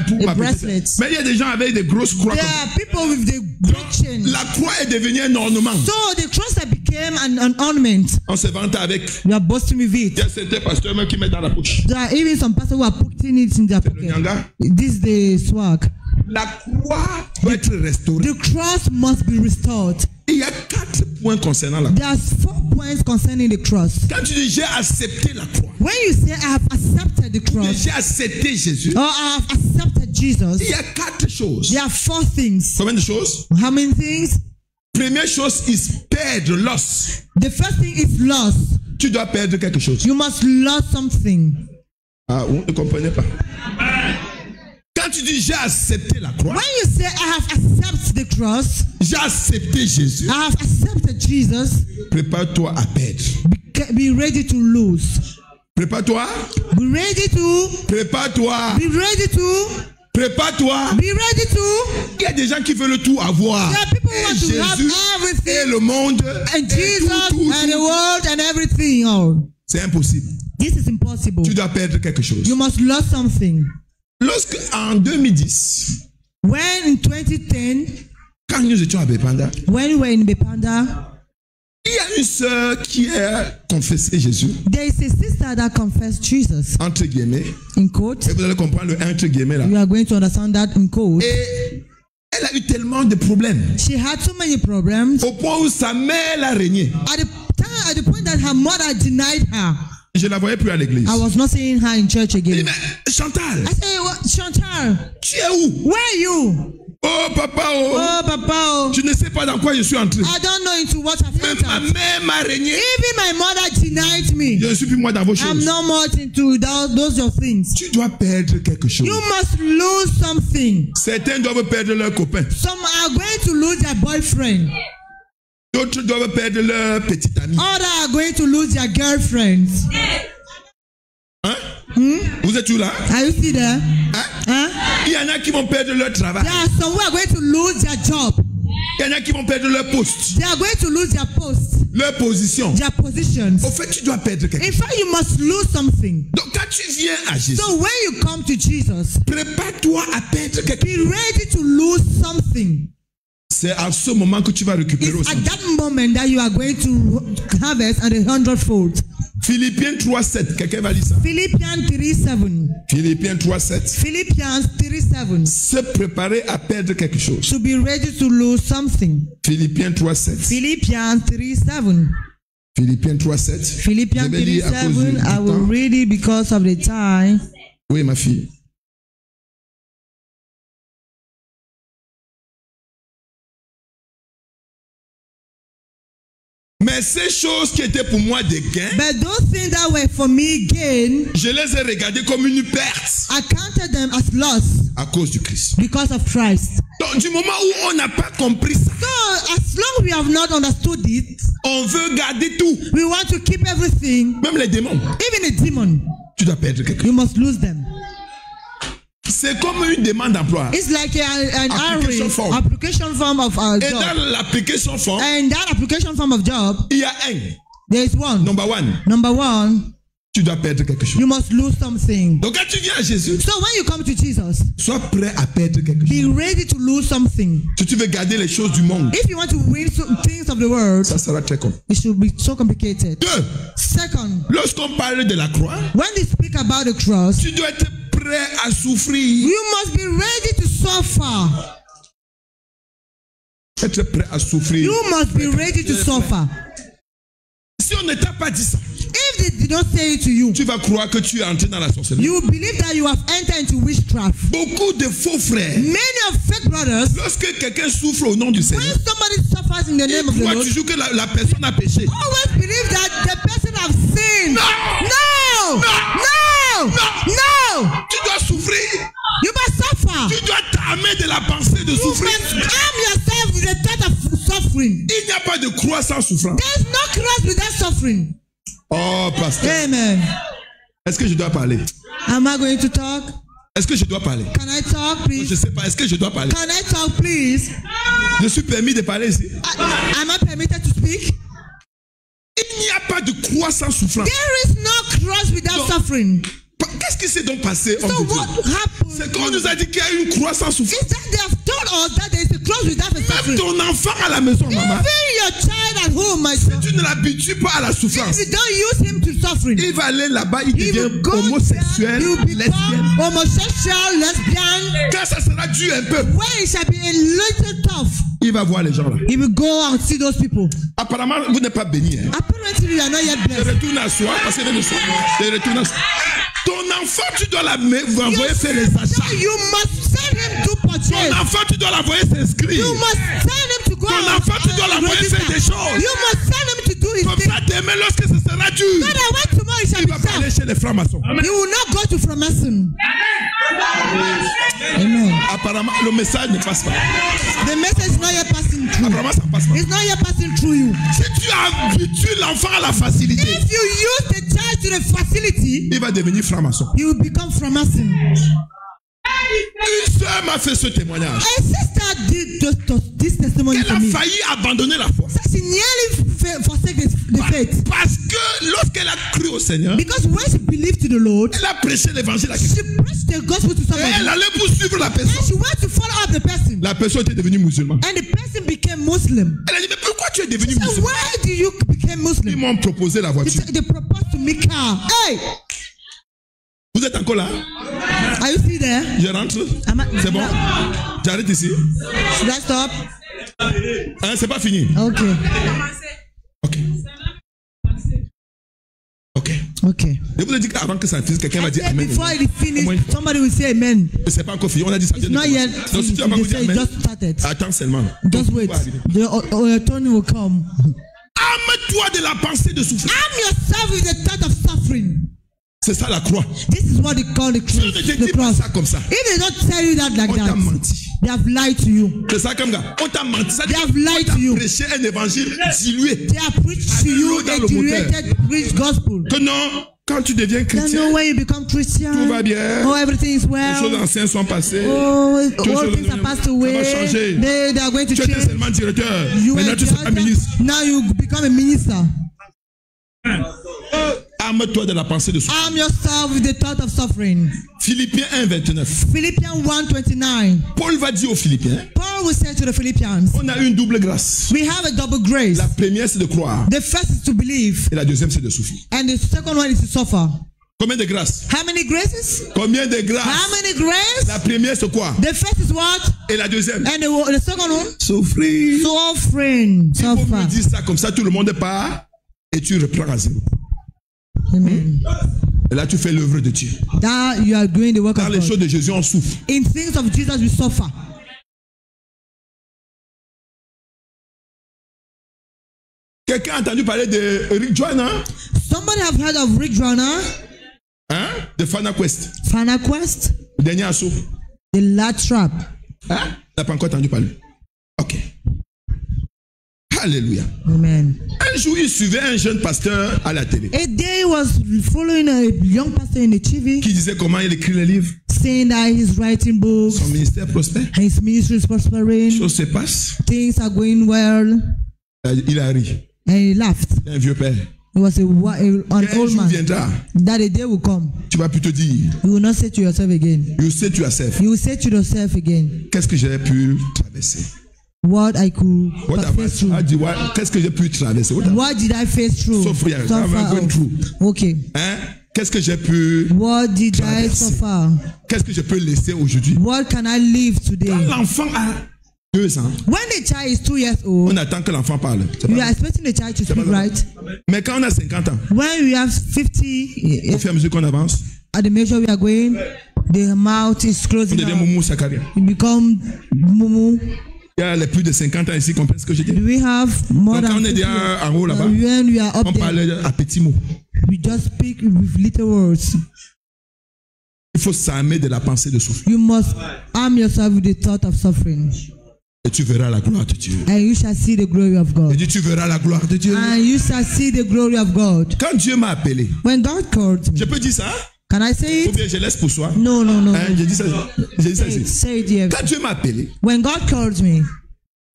pour a bracelet. Mais il y a des gens avec des grosses croix. There are people with the great chain. La croix est devenue un ornement. So the cross that became an ornament. On se vante avec. You are boasting with it. Il y a certains pasteurs même qui mettent dans la poche. There are even some pastors who are putting it in their pocket. This is the swag. La croix doit être restaurée. The cross must be restored. Il y a 4 points concernant la croix. There are 4 points concerning the cross. Quand tu dis j'ai accepté la croix. When you say I have accepted the cross. J'ai accepté Jésus. Or I have accepted Jesus. Il y a 4 choses. There are 4 things. Combien de choses? How many things? Première chose is perdre, loss. The first thing is loss. Tu dois perdre quelque chose. You must lose something. Ah, vous ne comprenez pas. Quand tu dis j'ai accepté la croix. When you say I have accepted the cross. J'ai accepté Jésus. I have accepted Jesus. Prépare-toi à perdre. Be ready to lose. Prépare-toi. Be ready to. Prépare-toi. Be ready to. Prépare-toi. Be ready to. Il y a des gens qui veulent tout avoir. There are people who want to have everything. Et le monde. And Jesus and the world and everything. Oh. C'est impossible. This is impossible. Tu dois perdre quelque chose. You must lose something. Lorsque en 2010. When in 2010. Quand nous étions à Bepanda. When we were in Bepanda. Il y a une sœur qui a confessé Jésus. There is a sister that confessed Jesus. Entre guillemets. In quote. Et vous allez comprendre le entre guillemets là. You are going to understand that in quote. Et elle a eu tellement de problèmes. She had so many problems. Au point où sa mère l'a régné. At the point that her mother denied her. Je la voyais plus à l'église. I was not seeing her in church again. Mais Chantal. I said, Chantal. Tu es où? Where are you? Oh papa oh. Oh papa oh. Tu ne sais pas dans quoi je suis entré. I don't know into what I've entered. Même ma mère m'a régné. Even my mother denied me. Je ne suis plus moi dans vos choses. I'm not more into those your things. Tu dois perdre quelque chose. You must lose something. Certains doivent perdre leurs copains. Some are going to lose their boyfriend. D'autres doivent perdre leur petite amie. Others are going to lose their girlfriends. Hein? Vous êtes où là? Are you still there? Hein? Il y en a qui vont perdre leur travail. There are some who are going to lose their job. Il y en a qui vont perdre leur poste. They are going to lose their post. Leur position. Their positions. Au fait, tu dois perdre quelque chose. In fact, you must lose something. Donc quand tu viens à Jésus. So when you come to Jesus, prépare-toi à perdre quelque chose. Be ready to lose something. C'est à ce moment que tu vas récupérer aussi. At that moment that you are going to harvest at 100-fold. Philippiens 3:7. Quelqu'un va lire ça? Philippians 3:7. Philippiens 3:7. Philippians 3:7. Se préparer à perdre quelque chose. To be ready to lose something. Philippiens 3:7. Philippians 3:7. Philippiens 3:7. Philippians 3:7. I will read it because of the time. Oui, ma fille. Mais ces choses qui étaient pour moi des gains, but those things that were for me gain, je les ai regardées comme une perte. I counted them as loss. À cause du Christ. Because of Christ. Donc du moment où on n'a pas compris ça, so as long we have not understood it, on veut garder tout. We want to keep everything. Même les démons. Even a demon. Tu dois perdre quelque chose. You must lose them. C'est comme une demande d'emploi. It's like an application form of job. Et dans l'application form, and that application form of job, il y a un. There is one. Number one. Tu dois perdre quelque chose. You must lose something. Donc quand tu viens à Jésus, so when you come to Jesus, sois prêt à perdre quelque chose. Be ready to lose something. Si tu veux garder les choses du monde, if you want to win things of the world, ça sera très compliqué. It should be so complicated. 2. Second, lorsqu'on parle de la croix, when they speak about the cross, tu dois être prêt à souffrir. You must be ready to suffer. Être prêt à souffrir. You must be ready to suffer. Si on ne t'a pas dit ça, if they did not say it to you, tu vas croire que tu es entré dans la sorcellerie. You believe that you have entered into witchcraft. Beaucoup de faux frères. Many of fake brothers. Lorsque quelqu'un souffre au nom du Seigneur, when somebody suffers in the name of the Lord, toujours que la personne a péché. Always believe that the person has sinned. No. Tu dois souffrir. You must suffer. Tu dois t'armer de la pensée de souffrir. You must arm yourself with the thought of suffering. Il n'y a pas de croix sans souffrance. There's no cross without suffering. Oh, pasteur. Amen. Est-ce que je dois parler? Am I going to talk? Est-ce que je dois parler? Can I talk, please? Je ne sais pas. Est-ce que je dois parler? Can I talk, please? Je Je suis permis de parler ici. Am I permitted to speak? Il n'y a pas de croix sans souffrance. There is no cross without suffering. Qu'est-ce qui s'est donc passé? So what happened? C'est qu'on nous a dit qu'il y a une croix sans souffrance. Is that they have told us that there is a cross without a Même suffering? ton enfant à la maison, maman, Even your child at home, my son. tu ne l'habitues pas à la souffrance. If you don't use him to suffering, Il va aller là-bas, il he devient will go homosexuel, there, he will lesbienne. become homosexual, lesbian. Quand ça sera dur un peu, When it shall be a little tough, il va voir les gens là. he will go and see those people. Apparemment, vous n'êtes pas béni. Hein? Apparently, you are not yet Je blessed. retourne à soi, parce que je retourne à soi. Ton enfant, tu dois l'envoyer faire les achats. You must send him to purchase. Ton enfant, tu dois l'envoyer s'inscrire. You must send him to go. Ton enfant, tu dois l'envoyer faire des choses. You must send him to do his Comme thing. ça, demain, lorsque ce sera dur, So that when tomorrow it shall il be va pas aller tough, chez les francs-maçons. you will not go to Freemason. Amen. Apparemment, le message ne passe pas. The message is not yet passing through. Apparemment, ça ne passe pas. It's not yet passing through you. Si tu habitues l'enfant à la facilité, If you use the child to the facility, il va devenir franc-maçon. you will become Freemason. Une sœur m'a fait ce témoignage. A sister did this testimony Elle to a me. failli abandonner la foi. So she nearly forsake the faith. Parce que lorsqu'elle a cru au Seigneur, Because when she believed to the Lord, elle a prêché l'évangile à quelqu'un. she preached the gospel to Et somebody. elle allait poursuivre la And personne. she went to follow up the person. La personne était devenue musulmane. And the person became Muslim. Elle a dit, mais pourquoi tu es devenu So musulman? why do you become Ils Muslim? m'ont proposé la voiture. They proposed to me car. Hey, Vous êtes encore là? are you still there? Je rentre. C'est bon? J'arrête ici. Should I stop? Hein, c'est pas fini. Okay. Ok. Ok. Okay. Je vous ai dit qu'avant que ça finisse, quelqu'un va I dire said Amen. before it Au moins finished, une fois. somebody will say amen. Mais c'est pas encore fini. On a dit ça. It's vient de not yet commencer. Donc si finished. tu vas pas They vous dire say it Amen, just started. attends seulement. Just wait. Your turn will come. Arme-toi de la pensée de souffrance. Arm yourself with the thought of suffering. C'est ça la croix. This is what they call the Si on ne cross. te The dit pas cross. ça comme ça, If they don't tell you that like on t'a that, menti. they have lied to you. C'est ça comme ça. On t'a menti. Ça They have lied to you. prêché un évangile dilué. They have preached to you Dans a le diluted preached gospel. Que non, quand tu deviens Don't chrétien, know when you become Christian. tout va bien. Oh, everything is Les well. choses anciennes sont passées. Oh, Tout all choses things are passed away. Ça va changer. They are going to Tu étais change. seulement directeur. You Maintenant were tu seras ministre. now you become a minister. Arme-toi de la pensée de souffrance. Arm yourself with the thought of suffering. Philippiens 1, 29. Philippians 1:29. Paul va dire aux Philippiens, Paul will say to the Philippians, on a une double grâce. we have a double grace. La première, c'est de croire. The first is to believe, Et la deuxième, c'est de souffrir. and the second one is to suffer. Combien de grâces? How many graces? Combien de How grâces? many graces? La première, c'est quoi? The first is what? Et la deuxième? And the second one? Souffrir. Suffering. Il faut me Suffer. dire ça comme ça, tout le monde part et tu reprends à zéro. Amen. Et là, tu fais l'œuvre de Dieu. That you are doing the work Dans of les God. choses de Jésus, on souffre. In things of Jesus, we suffer. Quelqu'un a entendu parler de Rick Joyner? Somebody have heard of Rick Joyner, Hein? De Fana Quest. Final Quest, Le dernier assaut. The Lad Trap. Hein? Tu n'as pas encore entendu parler. Ok. Alléluia. Amen. Un jour, il suivait un jeune pasteur à la télé A day he was following a young pastor in the TV, qui disait comment il écrit les livres. saying that he's writing books, Son ministère prospère. his ministry is prospering, Les choses se passent. things are going well, Il a ri. and he laughed. C'est un vieux père. He was an Un old jour man. viendra. That a day will come. Tu vas plutôt dire, You will not say to yourself again. you say to yourself, You will say to yourself again, qu'est-ce que j'ai pu traverser? what I could What have face through. I dit, qu'est-ce que j'ai pu traverser? What did I face through? Suffer. I'm Suffer going of. through. Okay. Hein? Qu'est-ce que j'ai pu What did I traverser? suffer? Qu'est-ce que je peux laisser aujourd'hui? What can I live Quand today? l'enfant a 2 ans, When the child is 2 years old, on attend que l'enfant parle. C'est you pas are expecting the child to pas speak, ça. right? Mais quand on a 50 ans, When we have 50, au fur et à mesure qu'on avance, at the measure we are going, the mouth is on closing devient down. Moumou Sakaria. You become mumu. Il y a les plus de 50 ans ici qui comprennent ce que je dis. Do we have more Donc quand than on est 50? déjà en haut là-bas, When we are up on there, parle à petits mots. we just speak with little words. Il faut s'armer de la pensée de souffrir. You must arm yourself with the thought of suffering, Et tu verras la gloire de Dieu. and you shall see the glory of Je God. dis, tu verras la gloire de Dieu. And you shall see the glory of God. Quand Dieu m'a appelé, When God called je me, peux dire ça? can I say Ou it? bien je laisse pour soi? No, no, no. Hein, je dis ça. Je dis ça Say it, ici. say it here. Quand Dieu m'a appelé, When God called me,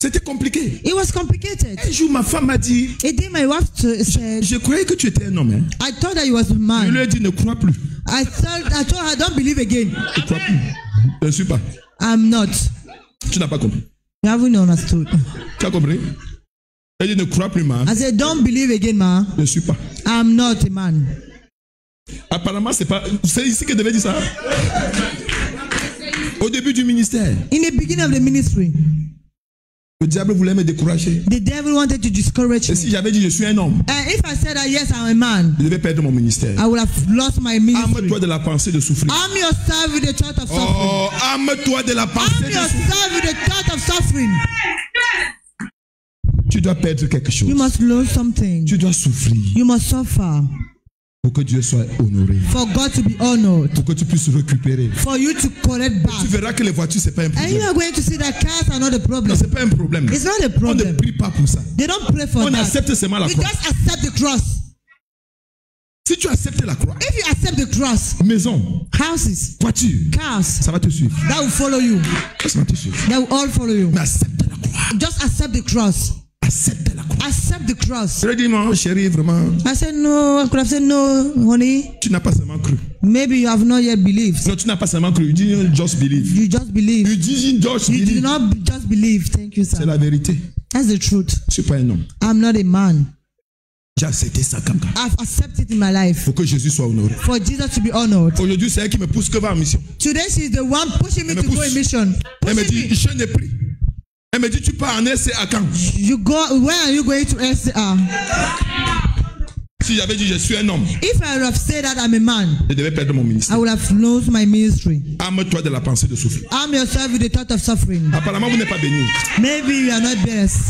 C'était compliqué. It was complicated. Un jour, ma femme m'a dit, A day my wife said, je croyais que tu étais un homme. Hein. I thought that you was a Je man. lui ai dit, ne crois plus. I told her, don't believe again. Ne crois plus. Je ne suis pas. I'm not. Tu n'as pas compris. You haven't understood. Tu as compris? Elle dit, ne crois plus, man. I said, don't believe again, ma. Je ne suis pas. I'm not a man. Apparemment, c'est pas. C'est ici qu'elle devait dire ça. Au début du ministère, In the beginning of the ministry, le diable voulait me décourager. the devil wanted to discourage Et me. si j'avais dit je suis un homme, And if I said that yes, I'm a man, je devais perdre mon ministère. I would have lost my ministry. Arme-toi de la pensée de souffrir. Arm yourself with the thought of suffering. Oh, arme-toi de la pensée Arm de souffrir. yourself with the thought of suffering. Tu dois perdre quelque chose. You must lose something. Tu dois souffrir You must suffer pour que Dieu soit honoré. for God to be honored, Pour que tu puisses récupérer. for you to collect Tu back. verras que les voitures, c'est pas un And you problème. are going to see that cars are not a Non, problem. c'est pas un problème. It's not a On ne problem. prie pas pour ça. They don't pray for On that. accepte seulement la You croix. just accept the cross. Si tu acceptes la croix, If you accept the cross, maison, houses, voiture, cars, ça va te suivre. that will follow you. Ça va te suivre. They will all follow you. Mais accepte la croix. Just accept the cross. Accepte la croix. Accept the cross. Je lui ai dit, mon chéri, vraiment, I said no. I could have said no, honey. tu n'as pas seulement cru. Maybe you have not yet believed. Non, tu n'as pas seulement cru. You didn't just believe. You just believe. You didn't just You did believe. not just believe. Thank you, C'est sir. la vérité. That's the truth. Je ne suis pas un homme. I'm not a man. J'ai accepté ça comme ça. I've accepted in my life Pour que Jésus soit honoré. for Jesus to be honored. Aujourd'hui, c'est elle qui me pousse que va en mission. Today she's the one pushing me Elle me to go pousse. in mission. Elle me Pushing dit, me. je n'ai pris. Elle me dit, tu pars en SC à quand? You go. Where are you going to SCR? Si j'avais dit, je suis un homme, If I would have said that I'm a man, je devais perdre mon I ministère. would have lost my ministry. Arme-toi de la pensée de souffrir. Arm yourself with the thought of suffering. Apparemment, vous n'êtes pas béni. Maybe you are not blessed.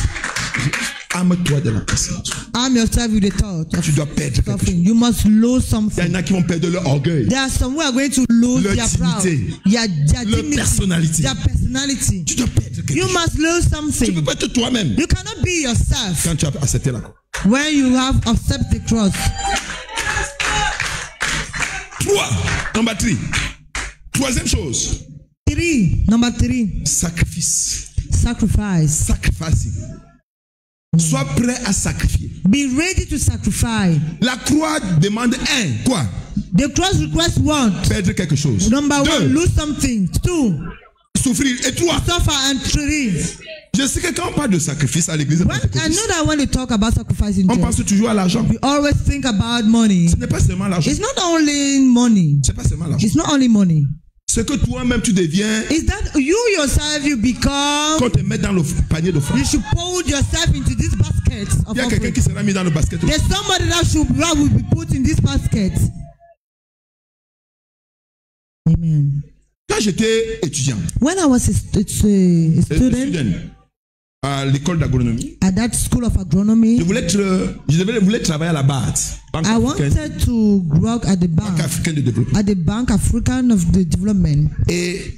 Arme-toi de la pensée de souffrir. Arm yourself with the thought of Tu dois perdre quelque chose. suffering. You must lose Il y something. en a qui vont perdre leur orgueil. There are some who are going to lose Leur their pride, dignité. their Leur dignity, personnalité. their personality. Tu dois perdre quelque You chose. must lose Tu ne something. peux pas être toi-même You cannot be yourself quand tu as accepté la croix. when you have accepted the cross. 3. En batterie. Troisième chose. Number three, Sacrifice. sacrifice. Sacrifice. Sois prêt à sacrifier. Be ready to sacrifice. La croix demande quoi? The cross requires one. Perdre quelque chose. Number 1, 2. lose something. 2, Souffrir. Et 3. suffer. And 3, Je sais que quand on parle de sacrifice à l'église, I know that when they talk about sacrifice in on church, pense toujours à l'argent. we always think about money. Ce n'est pas seulement l'argent. It's not only money. C'est pas seulement l'argent. It's not only money. Ce que toi-même tu deviens Is that you yourself you become? quand tu te mets dans le panier d'offrande. You should put yourself into this basket of Il y a quelqu'un offering. qui sera mis dans le basket. There's somebody that will be put in this basket. Amen. Quand j'étais étudiant, When I was a student à l'école d'agronomie, at that school of agronomy, je voulais travailler à la BAD, Banque I africaine, wanted to work at the Banque bank, africaine de développement. at the Bank African of the Development. Et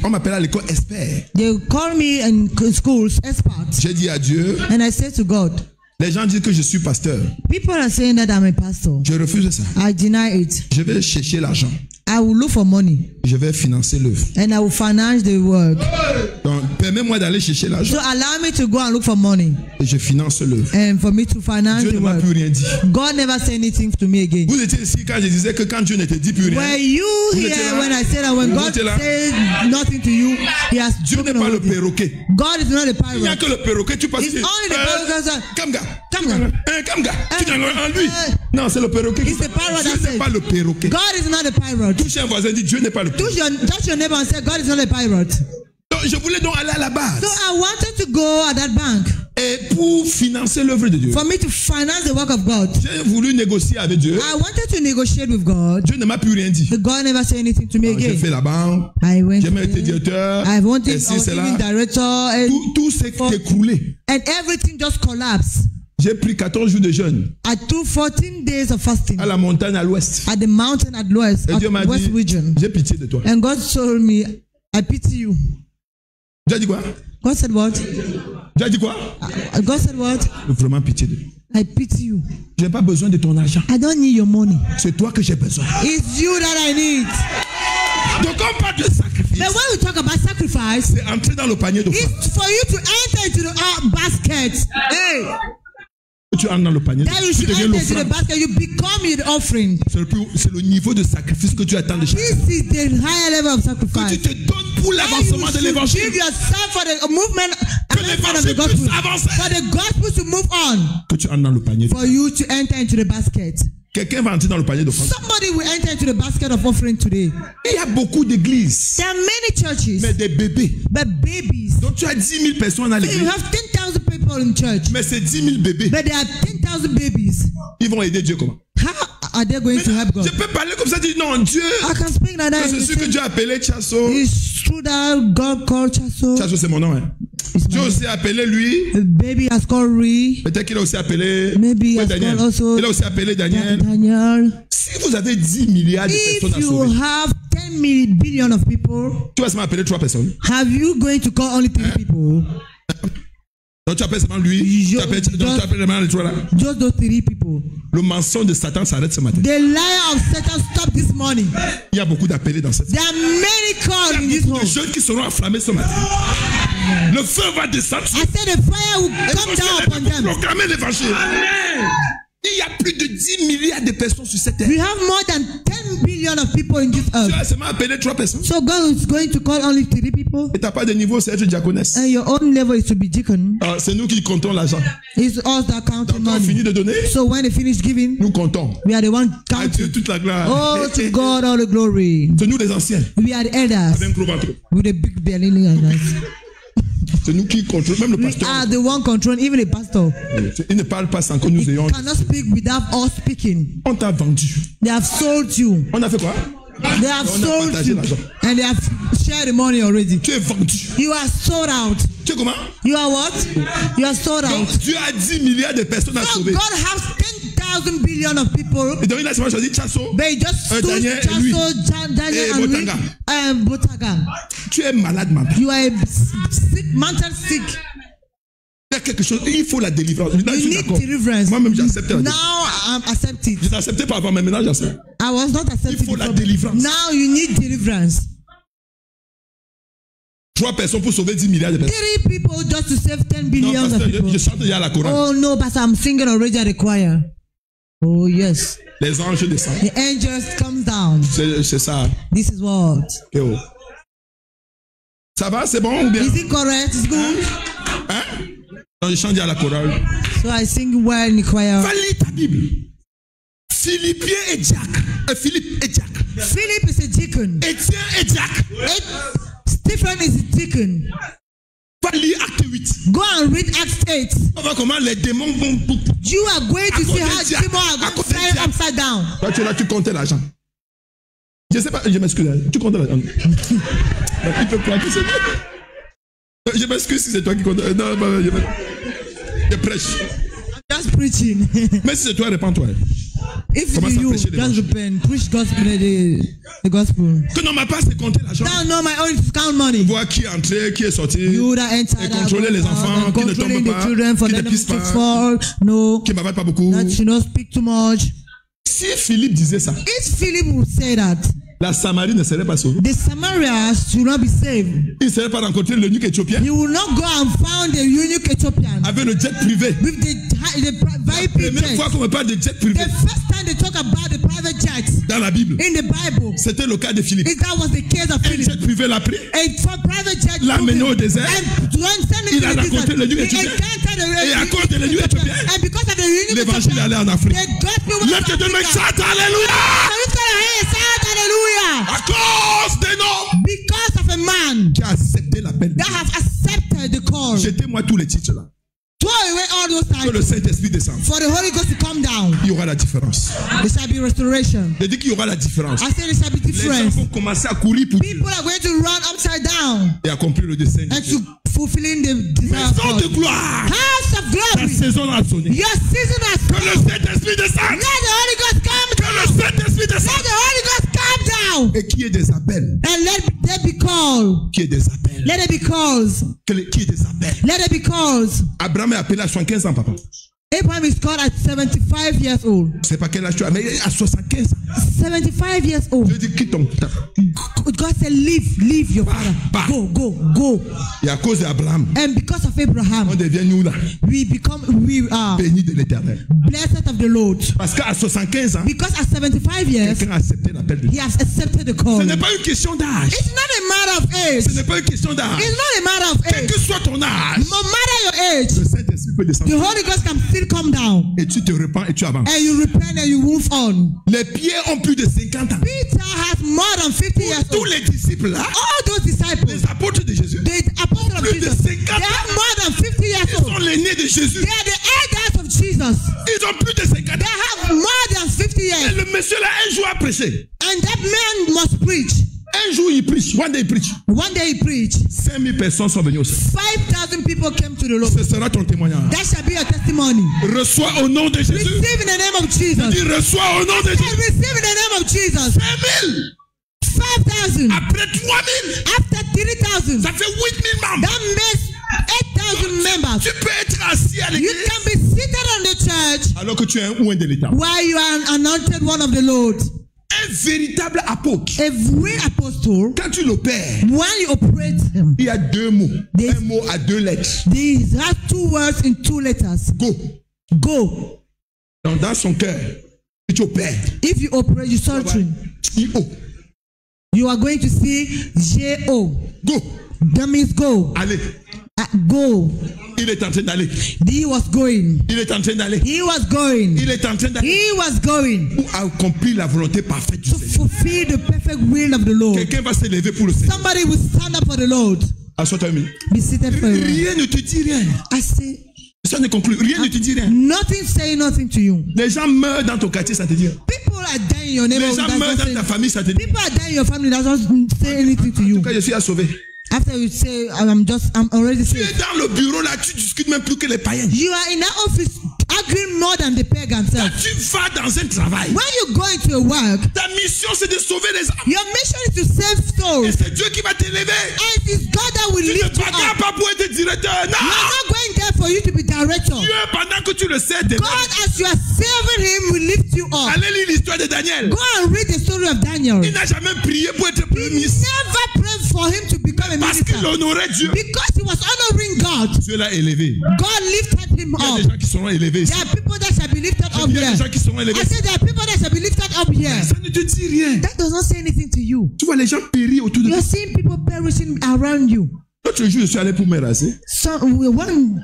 on m'appelait à l'école expert. They call me in schools expert, J'ai dit à Dieu, and I said to God, les gens disent que je suis pasteur. people are saying that I'm a pastor. Je refuse ça. I deny it. Je vais chercher l'argent. I will look for money Je vais financer l'œuvre. and I will finance the work. Donc, permets-moi d'aller chercher l'argent So allow me to go and look for money et je finance l'œuvre. and for me to finance Dieu the ne m'a work. plus rien dit. God never said anything to me again. Vous étiez ici quand je disais que quand Dieu ne te dit plus Were rien, you Vous étiez here là? when I said that when Vous God étiez là? said nothing to you, He has Dieu n'est spoken pas le already. perroquet. God is not a Il n'y a pirate. que le perroquet, tu passes. It's only the perroquet. Kamga. Kamga. Kamga. Tu dis en lui. Non, c'est le perroquet. It's the pirate Dieu that n'est said. pas le perroquet. God is not a pirate. Touche un voisin, dit Dieu n'est pas le perroquet. Touch your neighbor and say God is not a pirate. Donc, je voulais donc aller à la base. So I wanted to go at that bank Et pour financer l'œuvre de Dieu, for me to finance the work of God. j'ai voulu négocier avec Dieu. I wanted to negotiate with God, Dieu ne m'a plus rien dit. but God never said anything to me J'ai fait again. la banque, I went j'ai même été there. directeur, I wanted, et I si was c'est even là, director, and tout s'est écroulé. everything just collapsed. J'ai pris 14 jours de jeûne I took 14 days of fasting à la montagne à l'ouest. at the mountain at West, Et Dieu m'a West dit, region. j'ai pitié de toi. And God told me, I pity you. Dieu a dit quoi? God said what? Dieu a dit quoi? God said what? J'ai vraiment pitié de toi. I pity you. Je n'ai pas besoin de ton argent. I don't need your money. C'est toi que j'ai besoin. It's you that I need. Donc on parle de sacrifier. sacrifice, But when we talk about sacrifice, c'est entrer dans le panier d'offrande. it's for you to enter into the basket. Hey, Tu entres dans le panier, that you tu should deviens enter into the l'offrande. basket. You become the offering. C'est le niveau de sacrifice que tu attends de chaque. This is the higher level of Que sacrifice. tu te donnes pour And l'avancement you de should l'évangile. give yourself for the movement Que advancement of the l'évangile gospel. puisse avancer. For the gospel to move on. Que tu entres dans le panier. For you to enter into the basket. Quelqu'un va entrer dans le panier d'offrande. Somebody will enter into the basket of offering today. Il y a beaucoup d'églises, There are many churches, mais des bébés. but babies. Donc tu as 10 000 personnes à You l'église, have 10,000 people in church, mais c'est 10 000 bébés. but there are 10,000 babies. Ils vont aider Dieu comment? How are they going to help God? Je peux parler comme ça, dire non, Dieu. I can speak like that. C'est sûr que Dieu a appelé Chasso. It's true that God called Chasso. Chasso, c'est mon nom. Hein. Dieu aussi a appelé lui. The baby has called Ree. Peut-être qu'il a aussi appelé Maybe he has Daniel. called also Il a aussi appelé Daniel. Daniel. Si vous avez 10 milliards de personnes If à you sauver, have 10 billion of people, tu vas seulement appeler 3 personnes. have you going to call only 3 people? Donc tu appelles seulement lui. Tu appelles seulement les 3 là. Just those 3 people. Le mensonge de Satan s'arrête ce matin. The liar of Satan stopped this morning. Il y a beaucoup d'appelés dans cette. There are many calls in Il y this a beaucoup home. de jeunes qui seront enflammés ce matin. Le feu va descendre. I said the fire will come down upon them. Proclamer l'évangile. Il y a plus de 10 milliards de personnes sur cette terre. We have more than 10 billion of people in this Tu earth. as seulement appelé 3 personnes. So God is going to call only 3 people. Et tu n'as pas de niveau, c'est être diaconesse. And your own level is to be deacon. C'est nous qui comptons l'argent. It's us that count the Donc quand on finit money. de donner, So when they finish giving, nous comptons. we are the one À Dieu counting. toute la gloire. Oh, to God all the glory. C'est nous les anciens. We are the elders Avec un gros ventre. with a big belly like that. C'est nous qui contrôlons. Même le We pasteur. are the one controlling, even the pastor. Il ne parle pas sans que nous ayons. Cannot speak without us speaking. On t'a vendu. They have sold you. On a fait quoi? They have On a sold partagé you. l'argent. And they have shared the money already. Tu es vendu. You are sold out. Tu es comment? You are what? You are sold out. Donc Dieu a 10 milliards de personnes à So sauver. God has 10,000 billion of people. Et donc il a seulement choisi Chasso. But he just stood Daniel et lui. Daniel Et and Botaga. Botaga. Tu es malade mental. You are a sick, mental sick. Il y a quelque chose. Il faut la délivrance. Maintenant, je You suis need d'accord. deliverance. Moi-même, j'ai accepté la Now délivrance. I'm accepted. Je t'ai accepté pas avant, mais maintenant j'accepte. I was not accepted. Il faut la before. délivrance. Now you need deliverance. 3 personnes pour sauver 10 milliards de personnes. 3 people just to save 10 Non, billion of pasteur, people. je chante déjà à la chorale. Oh no, Pastor, I'm singing already at the choir. Oh yes. Les anges descendent. The angels come down. C'est ça. This is what. Eh oh. Ça va, c'est bon ou bien? Is it correct? It's good. Hein? Non, je chante déjà à la chorale. So I sing well in the choir. Va lire ta Bible. Philippien et Jack. Philippe et Jack. Philip is a deacon. Étienne et Jack. Stephen is a deacon. Va lire Acte 8. Go and read Acts 8. On va comment les démons vont. You are going to see how côté Jack. demons are À going to côté fly Jack. upside down. Toi, tu es là, tu comptais l'argent. Je sais pas, je m'excuse. Tu comptes l'argent. Il peut croire que c'est toi. Je m'excuse si c'est toi qui compte. Non, je prêche. I'm just preaching. Mais si c'est toi, répands-toi. If Commence à you prêcher just l'évangile. repent, preach gospel, the gospel. Que non, ma part, c'est compter l'argent. Now know my own to count money. Voir qui est entré, qui est sorti. You that enter Et that contrôler les go out enfants and qui ne controlling tombent the pas, children for qui ne them pissent to pas, fall. No, qui ne m'avalent pas beaucoup. that should not speak too much. Si Philippe disait ça, If Philip would say that, la Samarie ne serait pas sauvée. the Samaritans should not be saved. Il ne serait pas rencontré l'eunuque éthiopien He will not go and found the eunuch Ethiopian avec le jet privé. with the VIP Première fois jet. qu'on me parle de jet privé The first time they talk about the private jets dans la Bible, in the Bible, c'était le cas de Philippe. that was the case of Un Philip. jet privé l'a pris, A private jet l'a took mené him au désert. and send him Il to a the rencontré desert. le eunuque He éthiopien. encountered the Et à cause de l'eunuque éthiopien, and because of the eunuch l'évangile est allé en Afrique. the gospel was Lève tes deux mains, chante Alléluia! Hallelujah! À cause des noms Because of a man qui a accepté l'appel. that has accepted the call. Jetez-moi tous les titres là. Throw away all those Que le titles Saint-Esprit descende. for the Holy Ghost to come down. Il y aura la différence. There shall be restoration. Je dis qu'il y aura la différence. I say there shall be Les gens difference. vont commencer à courir pour Dieu People are going to run upside down et accomplir le dessein de and Dieu. to fulfilling the desire of Maison de God. gloire. House of Ta glory. saison a sonné. Your season has Que come. le Saint-Esprit descende. Let the Holy Ghost come Que down. le Saint-Esprit Let descende. the Holy Ghost come down. Et qui est des appels? And let there be called. Qui est des appels? Let it be called. Qui est des appels? Let it be called. Abraham est appelé à 75 ans, papa. Abraham is called at 75 years old. C'est pas quel âge tu as, mais à 75 ans. 75 years old. Je dis quitte ton taf. God said, leave your father. Go. Et à cause d'Abraham, And because of Abraham, on devient nous là, we are bénis de l'Éternel. blessed of the Lord. Parce qu'à 75 ans, Because at 75 years, quelqu'un a accepté l'appel de he Dieu. has accepted the Ce call. n'est pas une question d'âge. It's not a matter of age. Ce n'est pas une question d'âge. It's not a matter of Quel age. que soit ton âge, No matter your age, le Saint-Esprit peut descendre. the Holy Ghost can still come down. Et tu te repens et tu avances. And you repent and you move on. Les Pierre ont plus de 50 ans. Peter has more than 50 years Tous old. les disciples là, All those disciples, les apôtres de Jésus, the apostles of plus de Jesus, 50 they have more than 50 years ils old. sont l'aîné de Jésus. They are the elders of Jesus. Ils ont plus de 50 They ans. have more than 50 Et years. le monsieur là, un jour a prêché. And that man must preach. Un jour il prêche. One day il prêche. One day he preached. 5000 personnes sont venues au Seigneur. 5,000 people came to the Lord. Ce sera ton témoignage. That shall be your testimony. Reçois au nom de Jésus. Receive in the name of Jesus. Dis reçois au nom de And Jésus. receive in the name of Jesus. 5000. 5,000. Après 3000. After 3,000. Ça fait 8000 membres. That makes 8,000 members. Tu peux être assis à You l'église can be seated on the church alors que tu es un oint de l'État. while you are an anointed one of the Lord. Un véritable apôtre. A real apostle, Quand tu l'opères, when you operate him, il y a deux mots. Des- Un mot à deux lettres. he has 2 words in 2 letters. Go. Go. Donc, dans son cœur, tu opères. If you operate, you searching. I-O. You are going to see J-O. Go. That means go. Allez. Go. Il est en train d'aller. He was going. Il est en train d'aller. He was going. Il est en train d'aller. He was going Pour accomplir la volonté parfaite du to Seigneur. fulfill the perfect will of the Lord. Quelqu'un va se lever pour le Seigneur. Somebody will stand up for the Lord. Assois-toi une minute. Be seated for a while. Rien ne te dit rien. I say, Ça ne conclut. Rien ne te dit rien. nothing say nothing to you. Les gens meurent dans ton quartier, ça te dit rien. People are dying in your Les neighborhood. gens That meurent dans doesn't ta say- famille, ça te dit rien. People are dying in your family. That doesn't say anything to you. Quand je suis à sauver. After you say, I'm already Tu es saved. dans le bureau là, tu discutes même plus que les païens. You are in that office arguing more than the pagan Quand self. tu vas dans un travail, When you go into a work, ta mission c'est de sauver les âmes. your mission is to save Et souls. c'est Dieu qui va t'élever. And it is God that will Tu ne lift you bagarres up. pas pour être directeur. You are Non. not going there for you to be director. Dieu, pendant que tu le sais, God, as you are saving him, will lift you up. allez lire l'histoire de Daniel. Go and read the story of Daniel. Il n'a jamais prié pour être premier He ministre. never prayed for him to become a Parce qu'il minister. honorait Dieu. Because he was honoring God. Dieu l'a élevé. God lifted him Il y a des up. gens qui seront élevés ici. There are people that shall be lifted up Il y a here. des gens qui seront élevés I ici. said there are people that shall be lifted up here. Ça ne te dit rien. That does not say anything to you. Tu vois les gens périr autour de You're toi. seeing people perishing around you. L'autre jour, je suis allé pour me raser. So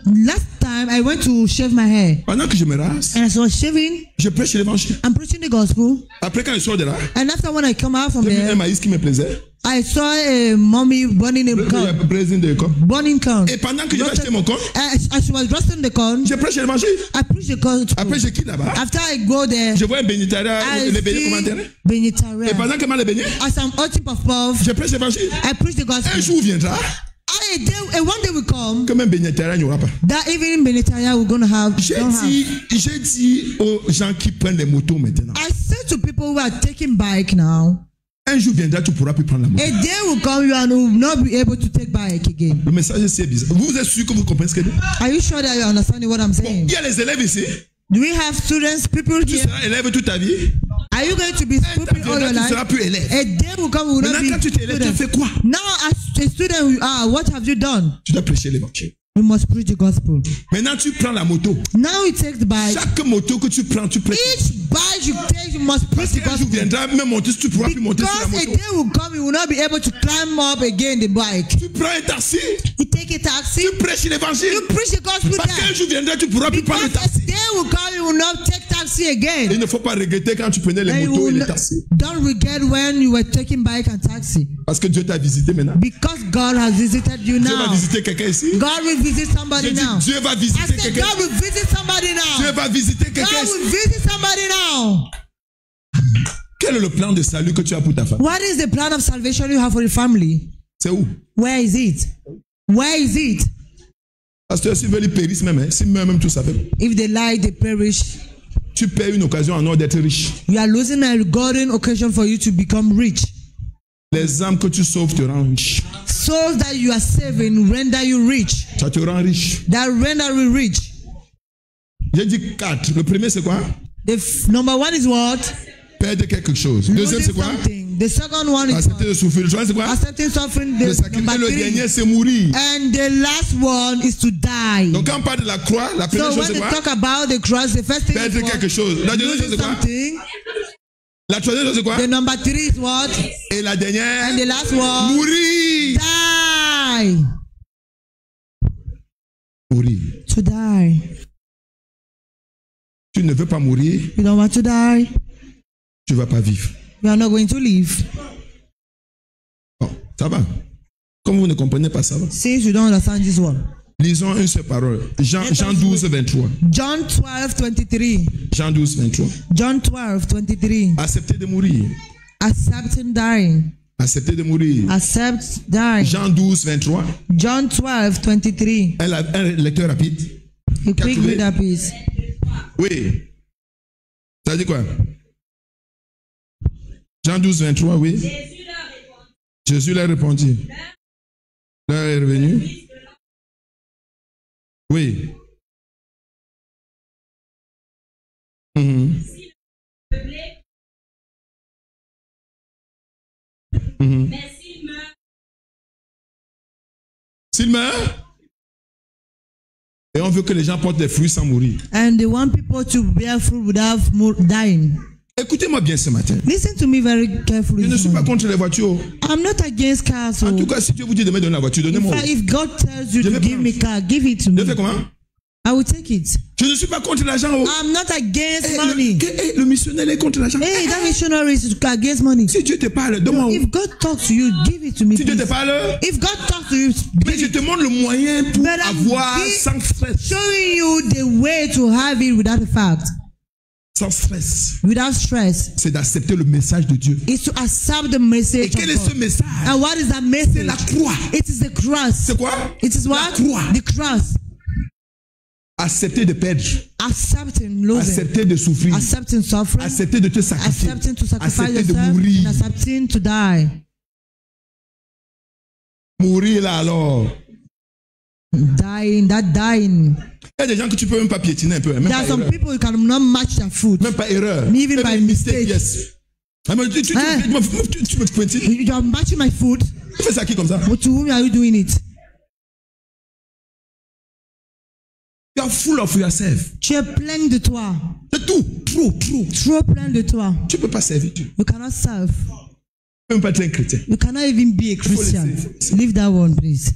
last time I went to shave my hair, Pendant que je me rase, and as I was shaving, je prêche l'évangile. I'm preaching the gospel. Après, quand je sors de là, And after when I come out from j'ai vu un there, maïs qui me plaisait. I saw a mommy burning a Il y a corn. président de corps. Burning corn. Et pendant que je vais acheter mon corps, As she was roasting the corn, je prêche l'évangile. I preach the corn. Après, je quitte là-bas. After I go there, Je vois un bénitaire, I les beignets see commentaires. Et Benitaria. pendant que moi les beignets, As I'm eating puff puff, je prêche l'évangile. I preach the Un gospel. jour viendra And one day will come que même bénitaire, il n'y aura pas. that even in Benitaria we're gonna have. Don't have. J'ai dit aux gens qui prennent les motos maintenant. I say to people who are taking bike now, Un jour viendra, tu pourras plus prendre la moto. a day will come you and will not be able to take bike again. Le message est si bizarre. Vous êtes sûr que vous comprenez ce que je dis? Are you sure that you're understanding what I'm saying? Il y a les élèves ici. Do we have students, people Tu here? seras élève toute ta vie. Are you going to be stupid all your Tu ne seras life? plus élève. A day will come, we will not Maintenant, be quand tu t'élèves, tu students. fais quoi? Now, as a student, we are. What have you done? Tu dois prêcher l'évangile. We must preach the gospel. Maintenant, tu prends la moto. Now we take the bike. Chaque moto que tu prends, tu prêches. Each bike you take, you must preach Parce the qu'un jour gospel. viendra, même monter, tu pourras plus monter sur la Because a moto. day will come, you will not be able to climb up again the bike. Tu prends un taxi, You take a taxi, tu prêches l'évangile. you preach the gospel Parce qu'un there. jour viendra, tu pourras plus prendre le Because a taxi. day will come, you will not take taxi again. Il ne faut pas regretter quand tu prenais les And you motos et will les not, taxis. don't regret when you were taking bike and taxi. Parce que Dieu t'a visité maintenant. Because God has visited you Dieu va now. visiter quelqu'un ici. God will visit somebody J'ai dit, now. Dieu va I visiter said quelqu'un. God will visit somebody Dieu now. va visiter quelqu'un God ici. will visit somebody now. Quel est le plan de salut que tu as pour ta femme? What is the plan of salvation you have for your family? C'est où? Where is it? Where is it? Pasteur, s'ils veulent, ils périssent même. Hein. S'ils meurent même, tout ça fait. If they lie, they perish. Tu perds une occasion en or d'être riche. You are losing a golden occasion for you to become rich. Les âmes que tu sauves te rendent riche. Souls that you are saving render you rich. Ça te rend riche. That render you rich. J'ai dit 4. Le premier, c'est quoi? Number 1 is what? Perdre quelque chose. Deuxième, c'est quoi? The second one is accepter de souffrir. Le troisième, c'est quoi? Accepting suffering. Le dernier, c'est mourir. And the last one is to die. Donc, quand on parle de la croix, la première chose, c'est quoi? So when they talk about the cross, the first thing perdre quelque chose. La deuxième chose, c'est quoi? La troisième chose, c'est quoi? The number 3 is what? Et la dernière? And the last one? Mourir. Die. Mourir. To die. Tu ne veux pas mourir. You don't want to die. Tu ne vas pas vivre. You are not going to live. Bon, ça va. Comme vous ne comprenez pas ça va. Since you don't understand this one. Lisons une seule parole. Jean 12, 23. John 12, 23. Jean 12, 23. John 12, 23. Accepter de mourir. Accepting dying. Accepter de mourir. Accept dying. Jean 12, 23. John 12, 23. Un lecteur rapide. A quick reader, please. Oui. Ça dit quoi? Jean 12, 23, oui. Jésus leur répondit. L'heure est revenue. Oui. S'il meurt, et on veut que les gens portent des fruits sans mourir. And they want people to bear fruit without dying. Écoutez-moi bien ce matin. Listen to me very carefully. Je ne suis pas contre les voitures. I'm not against cars. En tout cas, si Dieu vous dit de me donner la voiture, donnez-moi. If God tells you to give me a car, give it to me. Je fais comment? I will take it. Je ne suis pas contre l'argent. I'm not against money. Le missionnaire est contre l'argent. Hey, that missionary is against money. Si Dieu te parle, donne-moi. If God talks to you, give it to me. Si Dieu te parle, if God talks to you, mais je te montre le moyen pour avoir sans stress. Showing you the way to have it without a fact. Sans stress. Without stress. C'est d'accepter le message de Dieu. It's to accept the message. Et quel est ce message? And what is that message? C'est la croix. It is the cross. C'est quoi? It is what? La croix. The cross. Accepter de perdre. Accepting losing. Accepter de souffrir. Accepting suffering. Accepter de te sacrifier. Accepting to sacrifice accepter yourself. De mourir. And accepting to die. Mourir là alors. Dying, that dying. Il y a des gens que tu peux même pas piétiner un peu. There are some people who cannot match their food. Même pas erreur. Even by mistake. Yes. Tu me pointes. You are matching my food. Tu fais ça qui comme ça? But to whom are you doing it? You are full of yourself. Tu es plein de toi. C'est tout. Trop. Trop plein de toi. Tu peux pas servir Dieu. You cannot serve. Tu peux même pas être un chrétien. You cannot even be a Christian. Leave that one, please.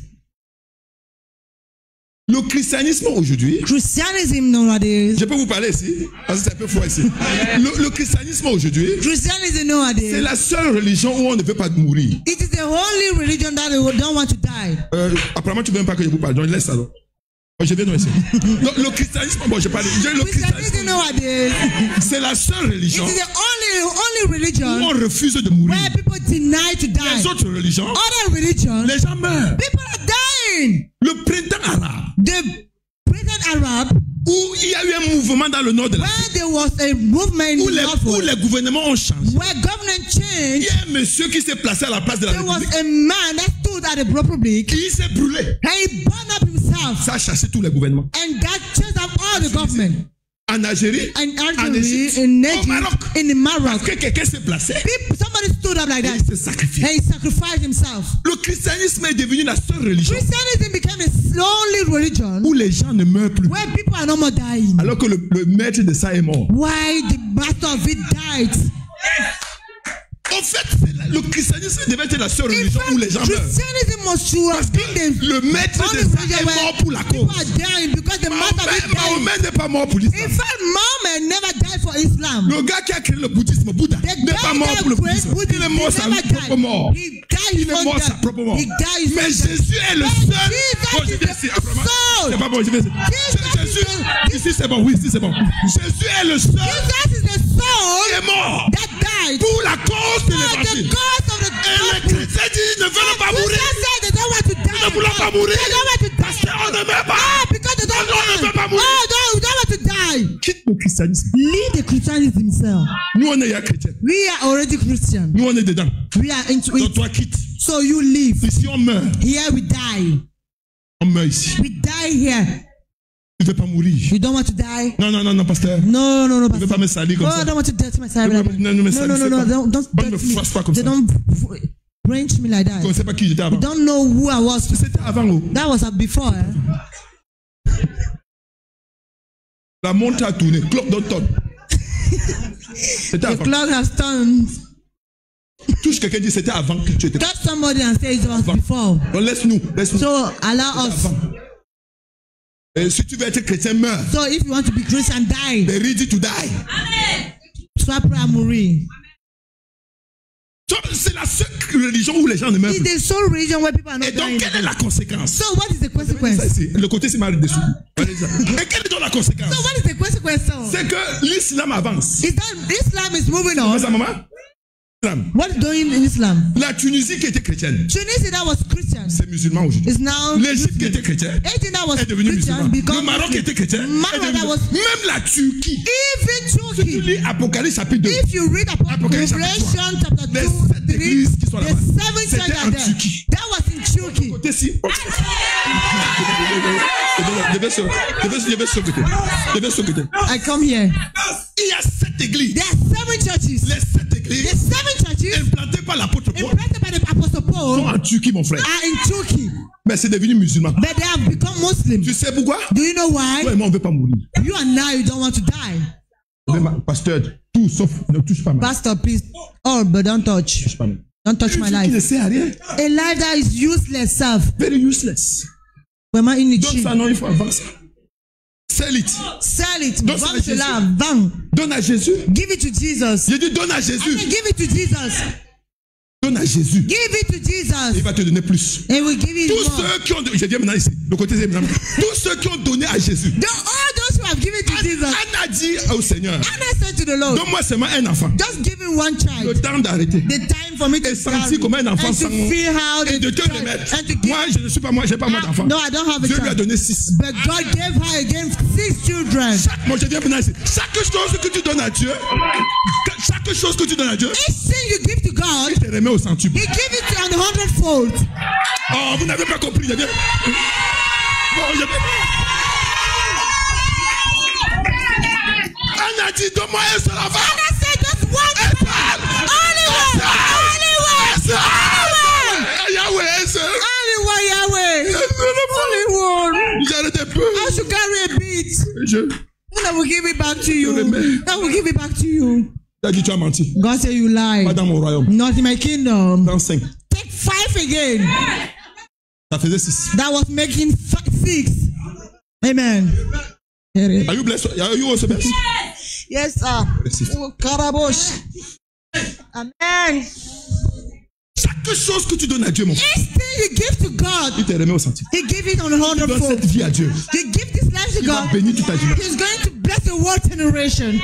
Le christianisme aujourd'hui. Christianism nowadays. Je peux vous parler ici, parce que c'est un peu froid ici. Le christianisme aujourd'hui. Christianism nowadays. C'est la seule religion où on ne peut pas mourir. It is the only religion that they don't want to die. Apparemment, tu ne veux même pas que je vous parle, donc laisse ça. Je viens ici. Donc, le christianisme, bon, je parle. Le christianisme nowadays. C'est la seule religion. It is the only religion. Où on refuse de mourir. Where people deny to die. Les autres religions. Other religions. Les gens meurent. People are dying. Le printemps arabe. The printemps arabe. Où il y a eu un mouvement dans le nord de l'Afrique. Where there was a movement où les gouvernements ont changé. Where government changed. Il y a un monsieur qui s'est placé à la place de la République. There was a man that stood at the Republic. Qui s'est brûlé. And he burned up himself. Ça a chassé tous les gouvernements. And that chased out all the government. En Algérie, en Égypte, au Maroc, in Maroc. Parce que quelqu'un s'est placé. Somebody stood up like that. Il s'est sacrifié. And he sacrificed himself. Le christianisme est devenu la seule religion. Christianism became a only religion. Où les gens ne meurent plus. Where people are no more dying. Alors que le maître de ça est mort. Why the master of it died. En fait, le christianisme devait être la seule religion où les gens meurent. Parce que le maître de ça est mort pour la cause. Mahomet n'est pas mort pour l'islam. In fact, Mahomet never died for Islam. Le gars qui a créé le bouddhisme, Bouddha, n'est pas mort pour le bouddhisme. Il est mort sa propre mort. Il est mort sa propre mort. Mais Jésus est le seul. Bon, je viens ici. C'est pas bon, je viens ici. Jésus, ici c'est bon, oui, ici c'est bon. Jésus est le seul qui est mort pour la cause de l'évangile. Et les chrétiens disent ne veulent pas mourir. Nous ne voulons pas mourir. Parce qu'on ne meurt pas. On ne veut pas mourir. Quitte le christianisme. Leave the Christianism himself. Nous on est déjà chrétiens. We are already Christian. Nous on est dedans. We are into it. Donc toi quitte. So you live. Ici on meurt. Here we die. On meurt ici. We die here. Tu ne veux pas mourir. You don't want to die. Non, pasteur. No, Tu ne veux pastor. pas me salir comme Oh, ça. I don't want to dirty myself. Non, No. Don't ne me dirty me. froisse pas comme They ça. don't range me like Tu ne that. connaissais pas qui j'étais You avant. don't know who I was. C'était avant. Oh. That was before. La montre a tourné. Clock don't turn. C'était The avant. clock has turned. Touche quelqu'un dit c'était avant que tu étais. Touch somebody and say it was before. Donc laisse-nous. So allow us. Avant. Et si tu veux être chrétien, meurs. So if you want to be Christian, die. They're ready to die. Sois prêt à mourir. C'est la seule religion où les gens ne meurent It's plus. the sole religion where people are not Et donc, dying. quelle est la conséquence? So what is the consequence? Ça, c'est- le côté c'est mal dessous. Et quelle est donc la conséquence? So what is the consequence? So C'est que l'islam avance. is that Islam is moving C'est on? ça, maman? Islam. What is doing in Islam? La Tunisie qui était chrétienne, Tunisia that was Christian c'est musulman aujourd'hui. is now L'Égypte qui était Muslim. chrétienne Egypt that was est devenue Christian musulman. Le become Maroc qui Muslim. était chrétien est Maroc devenu that was même la Turquie. even Si tu Turkey. lis Apocalypse chapitre 2, If you read about Apocalypse Revelation chapter les 2, 7 3, églises qui sont the là-bas, 7 c'était churches en are there. Turquie. That was in Turkey. Côté si. Je vais sauveter. I come here. Il y a 7 églises. There are 7 churches. Les 7 The églises 7 churches implantées par l'apôtre Paul implanted by the Apostle sont Paul en Turquie, mon frère. are in Turkey, Mais c'est devenu musulman. but they have become Muslim. Tu sais pourquoi? Do you know Toi why? et moi, on ne veut pas mourir. You and now you don't want to die. Pasteur, tout sauf ne touche pas ma Pastor, please. Oh, but don't touch. touche pas ma- Don't touch my Qui ne life. sert à rien. A life that is useless, self. Very useless. Vraiment Donc inutile. ça, non, il faut avancer. Sell it. Sell it. Donne Vends ça à Jésus. cela. Vends. Donne à Jésus. Give it to Jesus. J'ai dit donne à I Jésus. said, give it to Jesus. Donne à Jésus. Give it to Il Jesus. va te donner plus. And we'll give you Tous more. ceux qui ont... Je dis maintenant ici. Le côté c'est maintenant. Tous ceux qui ont donné à Jésus. All those who have given to Jesus. Anne a dit au Seigneur, Anna said to the Lord, donne-moi seulement un enfant. just give him one Le child. temps d'arrêter. The time for me to Et sentir carry comme un enfant and sans to feel how et de the te child- remettre. and to give. Moi, je ne suis pas moi, j'ai pas moi d'enfant. No, I don't have a Dieu lui a child. donné 6. But God gave her again 6 children. Moi, je dis maintenant ici. Chaque chose que tu donnes à Dieu, chaque chose que tu donnes à Dieu, Each thing you give to God, il te remet au centuple. He give it to an 100-fold. Oh, vous n'avez pas compris. J'ai bien. Bon, j'ai bien. Anne a dit, donne-moi un seul enfant. Anna said just one child. Only one. Only one. Yahweh, un seul. Only one, Yahweh. Only one. J'arrête un peu. I should carry a bit. And I will give it back to you. Amen. I will give it back to you. T'as dit, tu as menti. God said you Pas lied. dans mon royaume. Not in my kingdom. Dans 5. Take 5 again. Ça faisait 6. That was making 6. Amen. Are you blessed? Are you also blessed? Yes, sir. Merci. Oh, Karabosh. Amen. Chaque chose que tu donnes à Dieu, mon frère, Each thing you give to God, il te remet au centuple. He give it on Donne cette 100-fold. vie à Dieu. You give this life to Il va God, bénir toute ta génération. He's going to bless the world generation.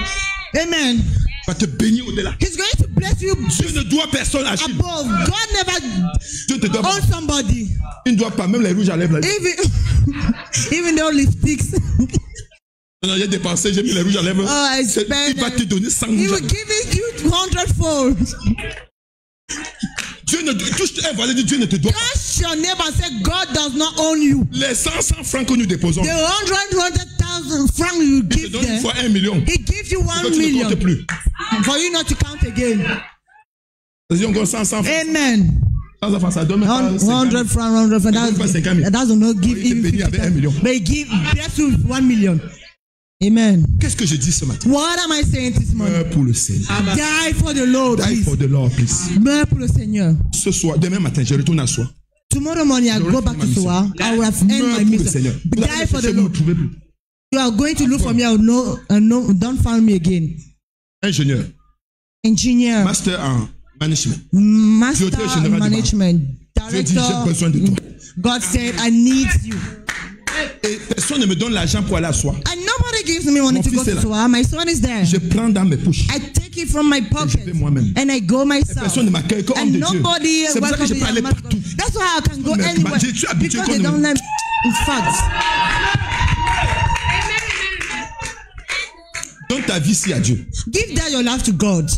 Amen. Il va te bénir au-delà. He's going to bless you Dieu ne doit personne à Chine. above. God never Dieu te doit pas. owns somebody. Il ne doit pas. Même les rouges à lèvres. Là. Even though lipsticks. Non, j'ai dépensé, j'ai mis les rouges à lèvres. Oh, I C'est- spent il va te donner 100 He rouges à will lèvres. give it you 100-fold. Dieu ne touche un voisin, Dieu ne te doit pas. Touch your neighbor and say, God does not own you. Les 100 francs que nous déposons, The 100,000 francs you il te give donne une them, fois 1 million. He gives you Toi, 1 tu ne million comptes plus. for you not to count again. Vas-y, on compte 100 francs. Amen. 100 francs, ça donne même pas 100 francs, 100 francs. donne pas 50 000. That does not give Il te even bénit avec 1 50,000. million. But He bless you with 1 million. Amen. Qu'est-ce que je dis ce matin? What am I saying this morning? Meurs pour le Seigneur. Die for the Lord, Die please. for the Lord, please. Meurs pour le Seigneur. Ce soir, demain matin, je retourne à soi. Tomorrow morning I go back to Soa. I will have Meurs end my pour le mission. Seigneur. Vous allez Die me for the chercher, vous ne me Lord. trouvez plus. You are going to look for me. I will no, don't find me again. Ingénieur, Engineer, master en management. master Directeur général in du management, Dieu dit, j'ai besoin de director. toi. God said, I need you. Et personne ne me donne l'argent pour aller à soi. And nobody gives me money Mon to go fils est to là. Soa. My son is there. Je prends dans mes poches. I take it from my Je pocket vais moi-même. and I go myself. Personne ne m'accueille comme homme And de Dieu. nobody C'est pour ça que je welcomes peux aller me. partout. That's why I can go Mais anywhere. je suis habitué Because qu'on they ne don't me- let. In fact, Donne ta vie ici à Dieu. give that your life to God,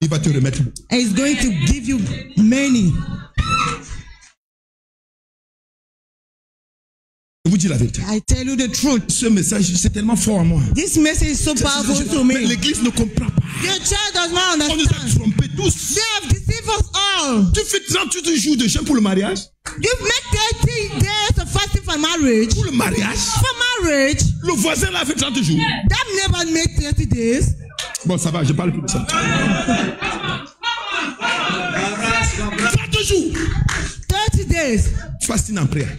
Il va te remettre. and He's going to give you many. Je vous dis la vérité. I tell you the truth. Ce message, c'est tellement fort en moi. This message is so powerful to me. Mais l'église ne comprend pas. Your child does not On nous a understand. trompés tous. They have deceived us all. Tu fais 38 jours de jeûne pour le mariage? You make 30 days of fasting for marriage. Pour le mariage? For marriage. Le voisin l'a fait 30 jours. That neighbor made 30 days. Bon, ça va, je parle plus de ça. 30 jours. 30 days. Fasting en prière.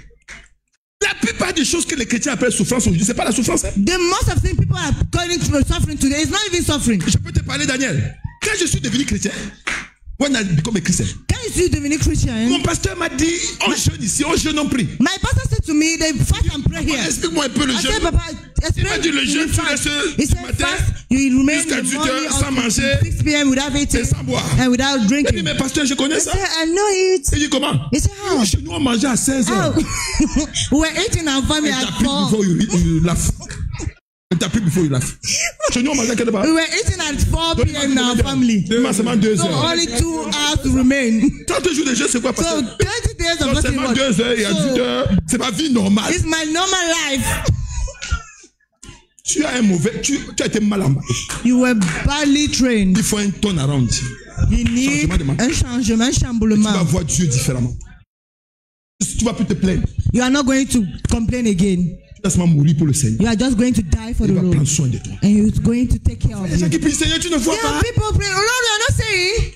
La plupart des choses que les chrétiens appellent souffrance aujourd'hui, c'est pas la souffrance. Hein? The most of things people are calling for suffering today is not even suffering. Je peux te parler, Daniel. Quand je suis devenu chrétien, when I become a Christian, Can you see the Christian? mon pasteur m'a dit, on jeûne ici, on jeûne, on prie. My pastor said to me, they fast and pray here. Explique-moi un peu le I jeûne. said, Papa, Il m'a dit le jeûne, tu restes He du said, matin fast, you remain jusqu'à in the 18 morning heures sans until manger 6 p.m. without et eating sans boire. and without Il dit, drinking. mais pasteur, je connais I ça. said, I know it. Il dit, comment? He said, how? Chez nous, on mangeait à 16 heures. Oh, we were eating our family And at t'as pris 4. before you laugh. And t'as pris before you laugh. Chez nous, on mangeait à quelle heure? We were eating at 4 p.m. in our family. Seulement 2 So heures. only 2 hours to remain. 30 jours de jeûne, c'est quoi, So pasteur? 30 days of Non, fasting seulement was. 2 heures et à 18 heures. C'est ma vie normale. It's my normal life. Tu as un mauvais, tu as été mal embarqué. You were badly trained. Il faut un turnaround. You need un changement, un Tu vas chamboulement. voir Dieu différemment. Tu vas plus te plaindre. You are not going to complain again. Tu vas seulement mourir pour le Seigneur. You are just going to die for Il the va Lord. prendre soin de toi. And He's going to take care of Les gens you. qui prient, Seigneur, tu ne vois There are pas. people praying, oh Lord, you are not saying.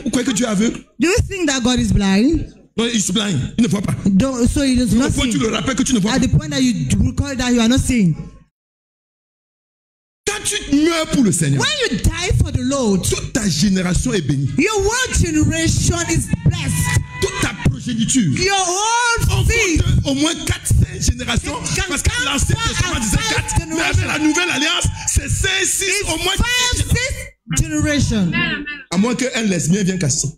Vous croyez que Dieu est aveugle? Do you think that God is blind? Non, il se blind. Il ne voit pas. Don't, so He does Au not point où tu see. le rappelles que tu ne vois At pas. the point that you recall that you are not seeing. Quand tu meurs pour le Seigneur, When you die for the Lord, toute ta génération est bénie. your whole generation is blessed. Toute ta progéniture. Your On whole seed. compte au moins 4-5 générations. Parce que l'Ancien Testament disait 4. Mais avec la Nouvelle Alliance, c'est 5, 6, au moins 5, 6 generation. À moins qu'un lesbien vienne casser.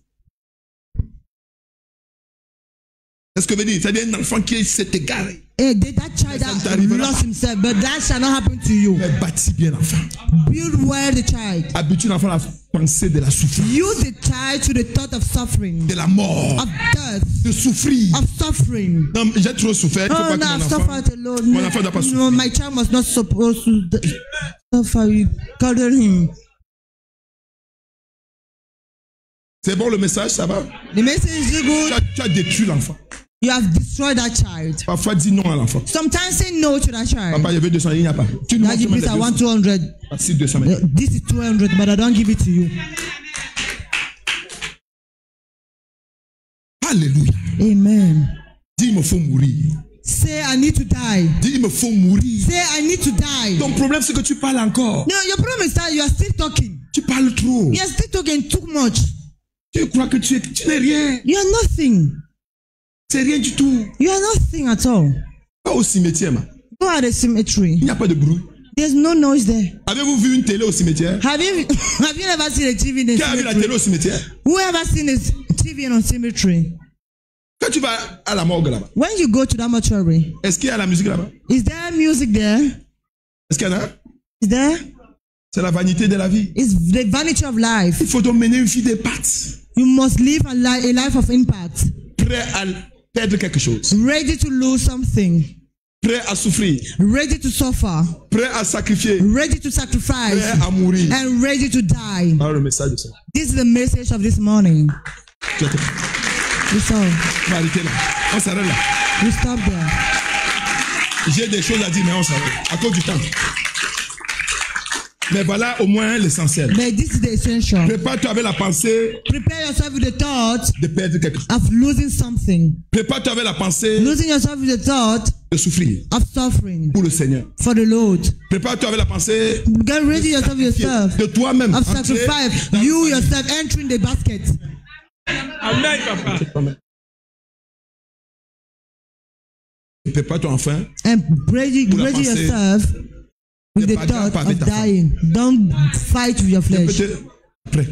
C'est ce que veut dire. C'est-à-dire un enfant qui s'est égaré. That child that lost himself, but that shall not happen to you. Mais bâtis bien l'enfant. Build well the child. Habitue l'enfant à penser de la souffrance, Use the child to the thought of suffering, de la mort, of death, de souffrir. of suffering. Non, j'ai trop souffert. Il ne faut Oh pas no, que I've mon enfant, suffered alone. mon enfant ne doit pas souffrir. No, my child was not supposed to suffer. You cuddle him. C'est bon le message, ça va? The message is good. Tu as détruit l'enfant. You have destroyed that child. Parfois, dis non à l'enfant. Sometimes say no to that child. Papa, je veux 200, il n'y a pas. Tu nous Daddy, montres please, I want 200. 200. Voici 200 mètres. This is 200, but I don't give it to you. Alléluia. Amen. Dis, il me faut mourir. Say, I need to die. Dis, il me faut mourir. Say, I need to die. Ton problème, c'est que tu parles encore. No, your problem is that you are still talking. Tu parles trop. You are still talking too much. Tu crois que tu n'es rien. You are nothing. C'est rien du tout. You are nothing at all. Pas au cimetière, man. Go at the cemetery. Il n'y a pas de bruit. There's no noise there. Avez-vous vu une télé au cimetière? Have you ever seen a TV in a Qui a vu la télé cemetery? au cimetière? Who ever seen a TV in a cemetery? Quand tu vas à la morgue là-bas, When you go to that mortuary, est-ce qu'il y a la musique là-bas? is there music there? Est-ce qu'il y en a? Is there? C'est la vanité de la vie. It's the vanity of life. Il faut donc mener une vie des pattes. You must live a life of impact. Prêt à perdre quelque chose. Ready to lose something. Prêt à souffrir. Ready to suffer. Prêt à sacrifier. Ready to sacrifice. Prêt à mourir. And ready to die. Alors le message de ça. This is the message of this morning. Tu vas That's all. arrêter là. On s'arrête là. We stop there. J'ai des choses à dire, mais on s'arrête. À cause du temps. Mais voilà au moins l'essentiel. But this is the essential. Prépare-toi avec la pensée Prepare yourself with the thought de perdre quelque chose. of losing something. Prépare-toi avec la pensée Losing yourself with the thought de souffrir of suffering pour le Seigneur. for the Lord. Prépare-toi avec la pensée Get ready yourself de toi-même. of Entrer sacrifice. dans You le panier. yourself entering the basket. Amen, papa. Prépare-toi enfin. And ready Pour la pensée. yourself with Ne the bagarre thought pas avec of ta femme. dying. Don't fight with your flesh. Peut-être après.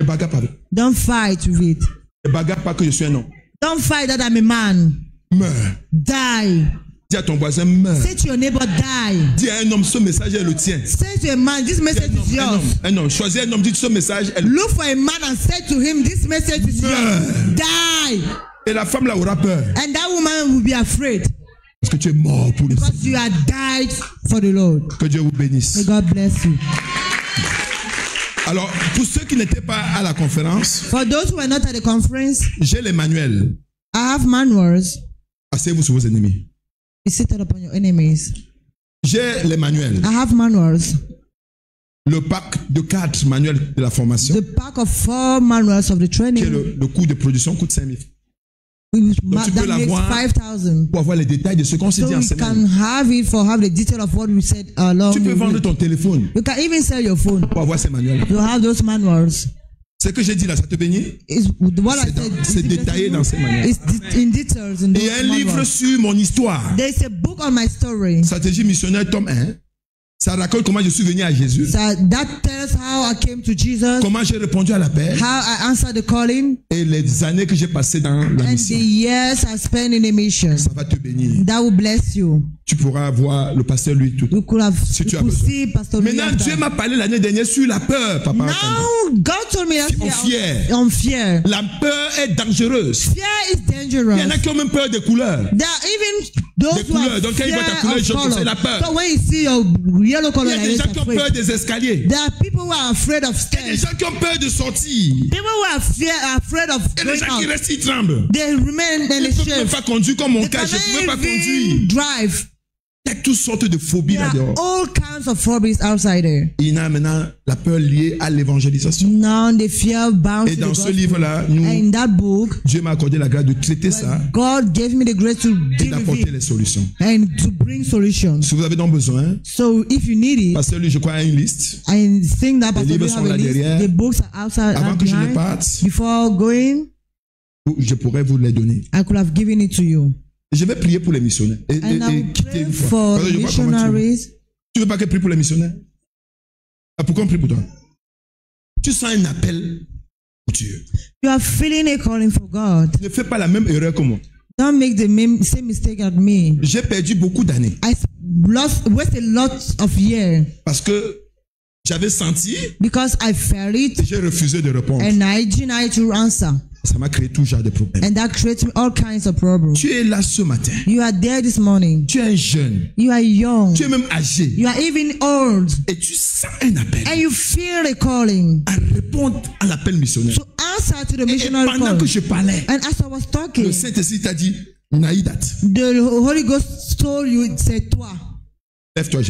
Ne bagarre pas avec. Don't fight with it. Ne bagarre pas que je suis un homme. Don't fight that I'm a man. Meurs. Die. Dis à ton voisin, meurs. Say to your neighbor, die. Dis à un homme, ce message est le tien. Say to a man, this message is Un yours. homme, un homme. Choisis un homme, dis ce message est le Look for a man and say to him, this message is yours. Die. Et la femme là aura peur. And that woman will be afraid. Parce que tu es mort pour le Because Seigneur. you are died for the Lord. Que Dieu vous bénisse. May God bless you. Alors, pour ceux qui n'étaient pas à la conférence, For those who are not at the conference, j'ai les manuels. I have manuals. Asseyez-vous sur vos ennemis. Be seated upon your enemies. J'ai les manuels. I have manuals. Le pack de 4 manuels de la formation, The pack of 4 manuals of the qui est training, le coût de production coûte 5 000. tu that peux makes l'avoir 5,000. Pour avoir les détails de ce qu'on s'est So dit en we can semaine. have it for have the detail of what we said along Tu peux the vendre way. ton téléphone You can even sell your phone pour avoir ces manuels. to have those manuals. Ce que j'ai dit là, ça te bénit? What I said C'est détaillé dans ces manuels. is in details in Il those y a un livre manuals. sur mon histoire. There is a book on my story. Stratégie missionnaire, tome 1. Ça raconte comment je suis venu à Jésus. So that tells how I came to Jesus, Comment j'ai répondu à l'appel. how I answered the calling, Et les années que j'ai passées dans la and the mission. years I spent in the mission. Ça va te bénir. That will bless you. Tu pourras voir le pasteur lui tout. You could have Si tu as you could besoin. see Pastor Louis Maintenant, after. Dieu m'a parlé l'année dernière sur la peur, papa. Now God told me that On fier. on fear. La peur est dangereuse. Fear is Il y en dangerous. a qui ont même peur des couleurs. There are even those Des who couleurs. have Donc, quand ils voient ta fear couleur of jaune, color. c'est la peur. So when you see your yellow Il color, y a like des this, gens qui ont afraid. peur des escaliers. There are people who are afraid of Il y a des stairs. gens qui ont peur de sortir. People who are afraid of Et les going gens qui out. restent, ils tremblent. They remain in Ils the ne peuvent même shade. pas conduire comme mon They cas. Je ne pouvais pas cannot conduire. even drive. Il y a toutes sortes de phobies There là are dehors. all kinds of phobias outside there. Il y a maintenant la peur liée à l'évangélisation. Now the fear bound Et to dans the ce gospel. livre-là, And in that book, Dieu m'a accordé la grâce de traiter ça God gave me the grace to et deal with d'apporter it les solutions. and to bring solutions. Si vous avez donc besoin, So if you need it, Pasteur lui, je crois, a une liste. I think that Pastor livres will sont have là a list. derrière. The books are outside Avant and que je ne behind. parte, Before going, je pourrais vous les donner. I could have given it to you. Je vais prier pour les missionnaires. Et And I will quitter pray une fois. for Parce que je vois comment missionaries. tu veux pas que je prie pour les missionnaires? Ah, pourquoi on prie pour toi? Tu sens un appel pour Dieu. You are feeling a calling for God. Ne fais pas la même erreur que moi. Don't make the same mistake as me. J'ai perdu beaucoup d'années I wasted lots of years parce que j'avais senti because I felt et it j'ai refusé de répondre. and I denied to answer. Ça m'a créé tout genre de problèmes. And that creates all kinds of problems. Tu es là ce matin. You are there this morning. Tu es un jeune. You are young. Tu es même âgé. You are even old. Et tu sens un appel And you feel a calling à répondre à l'appel missionnaire. to answer to the Et missionary pendant call. que je parlais, And as I was le talking, Saint-Esprit t'a dit, Naïdat, the Holy Ghost told you, c'est toi. lève-toi,